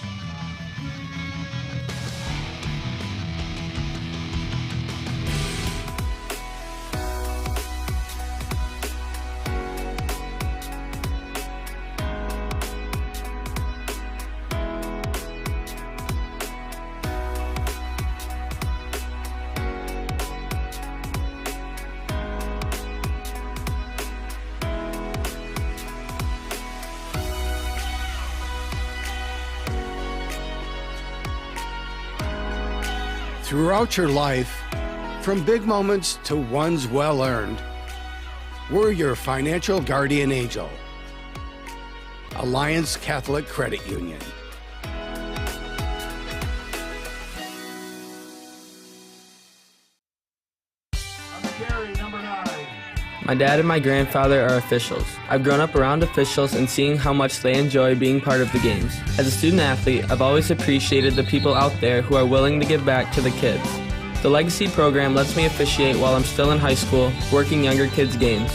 Throughout your life, from big moments to ones well-earned, we're your financial guardian angel. Alliance Catholic Credit Union. My dad and my grandfather are officials. I've grown up around officials and seeing how much they enjoy being part of the games. As a student athlete, I've always appreciated the people out there who are willing to give back to the kids. The Legacy program lets me officiate while I'm still in high school, working younger kids' games.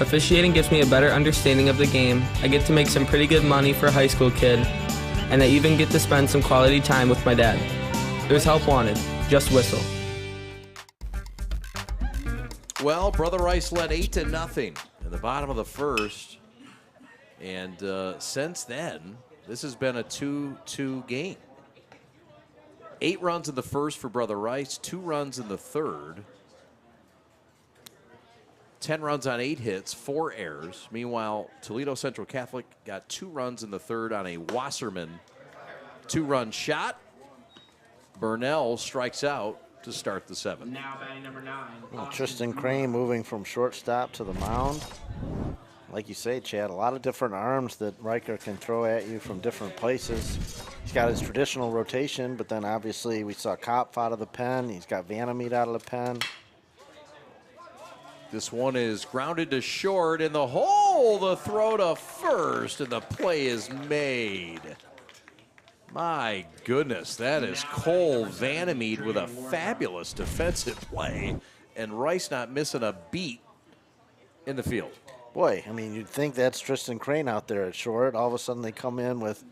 Officiating gives me a better understanding of the game. I get to make some pretty good money for a high school kid, and I even get to spend some quality time with my dad. There's help wanted. Just whistle. Well, Brother Rice led 8-0 in the bottom of the first. And since then, this has been a 2-2 game. 8 runs in the first for Brother Rice, 2 runs in the third. 10 runs on 8 hits, 4 errors. Meanwhile, Toledo Central Catholic got 2 runs in the third on a Wasserman 2-run shot. Burnell strikes out to start the 7th. Now batting number 9. Well, Tristan Crane moving from shortstop to the mound. Like you say, Chad, a lot of different arms that Riker can throw at you from different places. He's got his traditional rotation, but then obviously we saw Kopf out of the pen. He's got Vandermeet out of the pen. This one is grounded to short in the hole. The throw to first, and the play is made. My goodness, that is Cole Vandermeet with a fabulous defensive play, and Rice not missing a beat in the field. Boy, I mean, you'd think that's Tristan Crane out there at short. All of a sudden they come in with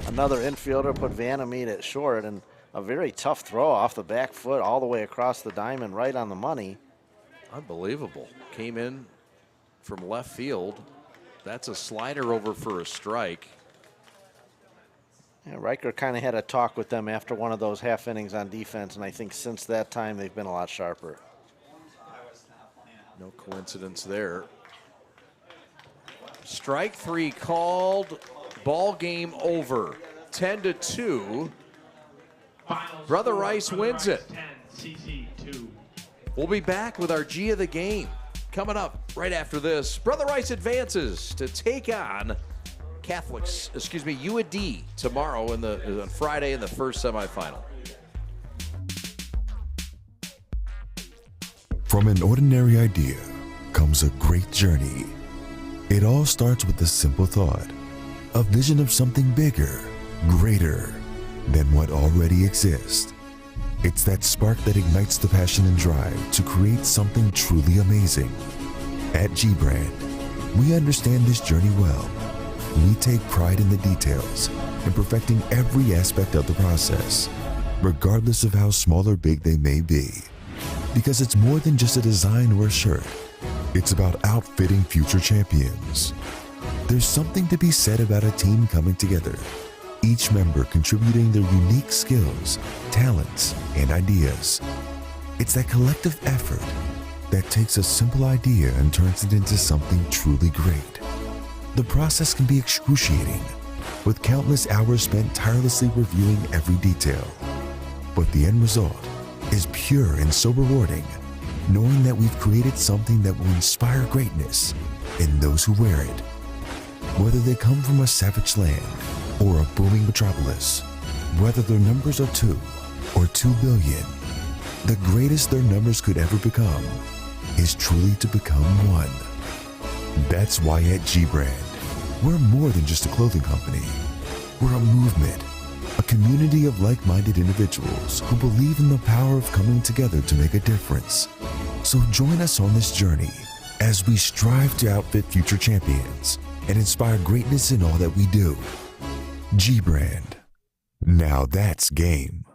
another infielder, put Vandermeet at short, and a very tough throw off the back foot all the way across the diamond, right on the money. Unbelievable. Came in from left field. That's a slider over for a strike. Yeah, Riker kind of had a talk with them after one of those half innings on defense, and I think since that time they've been a lot sharper. No coincidence there. Strike 3 called. Ball game over. 10-2. Brother Rice wins it. We'll be back with our G of the game coming up right after this. Brother Rice advances to take on UAD tomorrow on Friday in the first semifinal. From an ordinary idea comes a great journey. It all starts with a simple thought, a vision of something bigger, greater than what already exists. It's that spark that ignites the passion and drive to create something truly amazing. At G-Brand, we understand this journey well. We take pride in the details and perfecting every aspect of the process, regardless of how small or big they may be. Because it's more than just a design or a shirt. It's about outfitting future champions. There's something to be said about a team coming together, each member contributing their unique skills, talents, and ideas. It's that collective effort that takes a simple idea and turns it into something truly great. The process can be excruciating, with countless hours spent tirelessly reviewing every detail. But the end result is pure and so rewarding, knowing that we've created something that will inspire greatness in those who wear it. Whether they come from a savage land or a booming metropolis, whether their numbers are 2 or 2 billion, the greatest their numbers could ever become is truly to become one. That's why at G-Brand, we're more than just a clothing company. We're a movement, a community of like-minded individuals who believe in the power of coming together to make a difference. So join us on this journey as we strive to outfit future champions and inspire greatness in all that we do. G-Brand. Now that's game.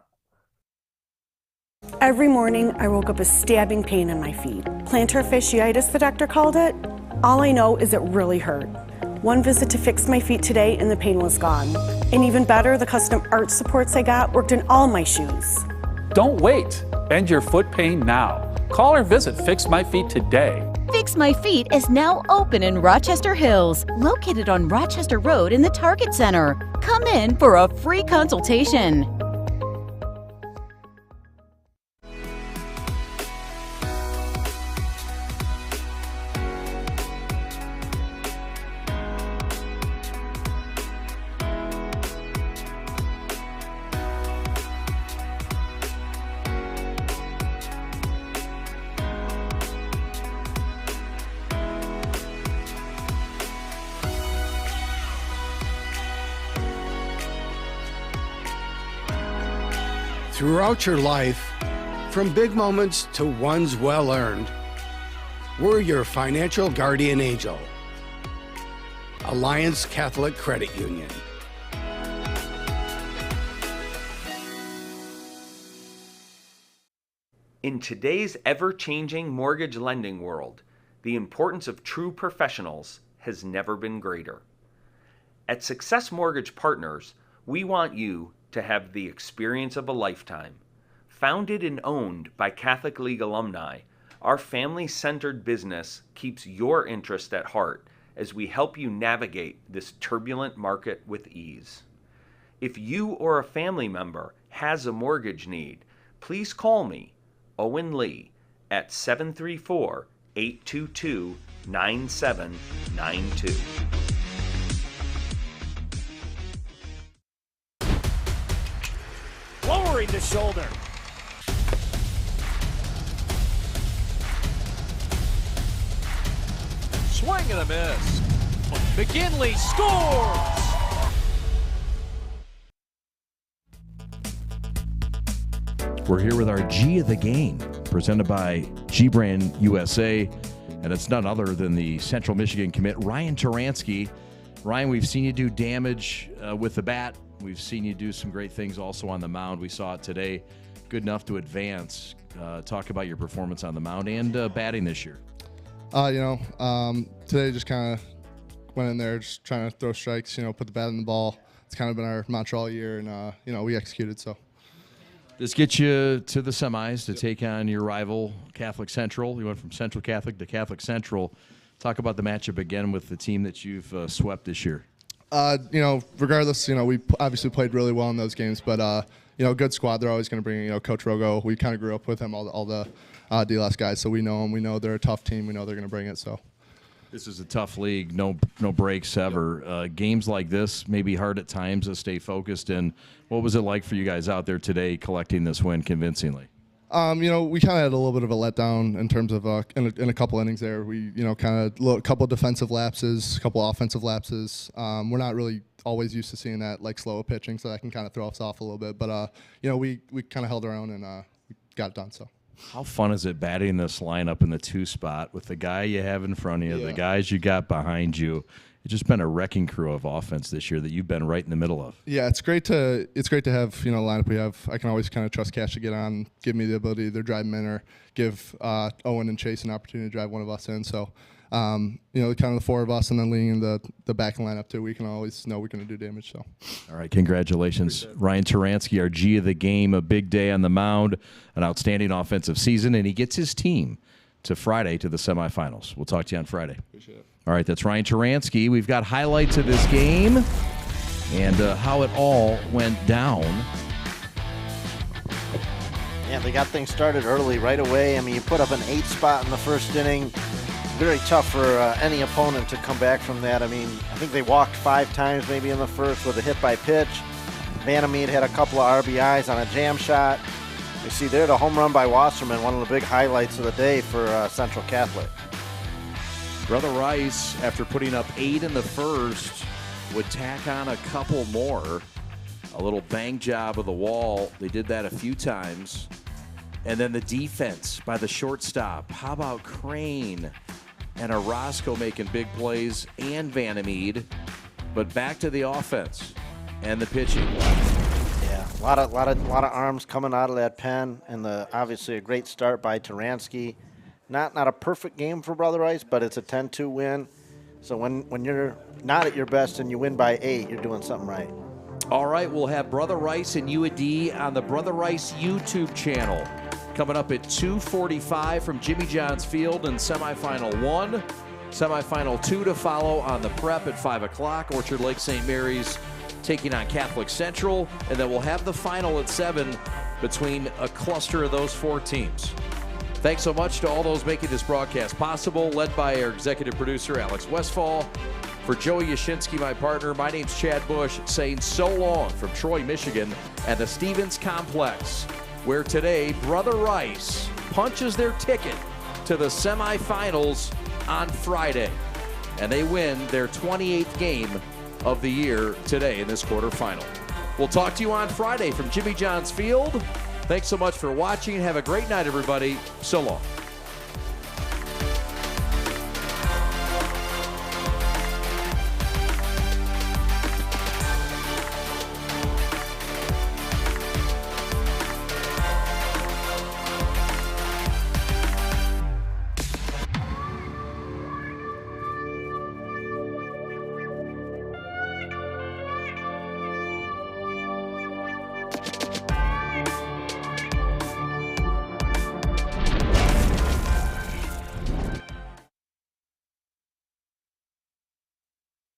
Every morning, I woke up with stabbing pain in my feet. Plantar fasciitis, the doctor called it. All I know is it really hurt. One visit to fix my feet today and the pain was gone. And even better, the custom arch supports I got worked in all my shoes. Don't wait. End your foot pain now. Call or visit Fix My Feet today. Fix My Feet is now open in Rochester Hills, located on Rochester Road in the Target Center. Come in for a free consultation. Throughout your life, from big moments to ones well-earned, we're your financial guardian angel. Alliance Catholic Credit Union. In today's ever-changing mortgage lending world, the importance of true professionals has never been greater. At Success Mortgage Partners, we want you to have the experience of a lifetime. Founded and owned by Catholic League alumni, our family-centered business keeps your interest at heart as we help you navigate this turbulent market with ease. If you or a family member has a mortgage need, please call me, Owen Lee, at 734-822-9792. Lowering the shoulder. Swing and a miss. McGinley scores! We're here with our G of the game, presented by G-Brand USA, and it's none other than the Central Michigan commit, Ryan Taransky. Ryan, we've seen you do damage with the bat. We've seen you do some great things also on the mound. We saw it today. Good enough to advance. Talk about your performance on the mound and batting this year. Today just kind of went in there just trying to throw strikes, put the bat in the ball. It's kind of been our mantra all year, and, we executed. So This gets you to the semis to take on your rival, Catholic Central. You went from Central Catholic to Catholic Central. Talk about the matchup again with the team that you've swept this year. Regardless, we obviously played really well in those games, but, good squad. They're always going to bring, Coach Rogo. We kind of grew up with him, all the D-Less guys, so we know them. We know they're a tough team. We know they're going to bring it, so. This is a tough league, no breaks ever. Games like this may be hard at times to stay focused. And what was it like for you guys out there today collecting this win convincingly? We kind of had a little bit of a letdown in terms of in a couple innings there. We, kind of a couple defensive lapses, a couple offensive lapses. We're not really always used to seeing that like slow pitching, so that can kind of throw us off a little bit. But we kind of held our own and we got it done. So. How fun is it batting this lineup in the 2 spot with the guy you have in front of you, the guys you got behind you? It's just been a wrecking crew of offense this year that you've been right in the middle of. Yeah, it's great to have the lineup we have. I can always kind of trust Cash to get on, give me the ability to either drive him in or give Owen and Chase an opportunity to drive one of us in. So, kind of the 4 of us and then leading the back lineup too. We can always know we're going to do damage. So, all right, congratulations, Ryan Taransky, our G of the game. A big day on the mound, an outstanding offensive season, and he gets his team to Friday to the semifinals. We'll talk to you on Friday. Appreciate it. All right, that's Ryan Taransky. We've got highlights of this game and how it all went down. Yeah, they got things started early right away. I mean, you put up an 8 spot in the first inning. Very tough for any opponent to come back from that. I mean, I think they walked 5 times maybe in the first with a hit by pitch. Vandermeed had a couple of RBIs on a jam shot. You see there the home run by Wasserman, one of the big highlights of the day for Central Catholic. Brother Rice, after putting up 8 in the first, would tack on a couple more. A little bang job of the wall. They did that a few times. And then the defense by the shortstop. How about Crane and Orozco making big plays and Vandermeed? But back to the offense and the pitching. Yeah, a lot of arms coming out of that pen, and obviously a great start by Taransky. Not a perfect game for Brother Rice, but it's a 10-2 win. So when you're not at your best and you win by 8, you're doing something right. All right, we'll have Brother Rice and UAD on the Brother Rice YouTube channel coming up at 2:45 from Jimmy John's Field in semifinal 1. Semifinal 2 to follow on the prep at 5 o'clock. Orchard Lake St. Mary's taking on Catholic Central. And then we'll have the final at 7 between a cluster of those 4 teams. Thanks so much to all those making this broadcast possible, led by our executive producer, Alex Westfall. For Joey Yashinsky, my partner, my name's Chad Bush, saying so long from Troy, Michigan, and the Stevens Complex, where today Brother Rice punches their ticket to the semifinals on Friday. And they win their 28th game of the year today in this quarterfinal. We'll talk to you on Friday from Jimmy John's Field. Thanks so much for watching. Have a great night, everybody. So long.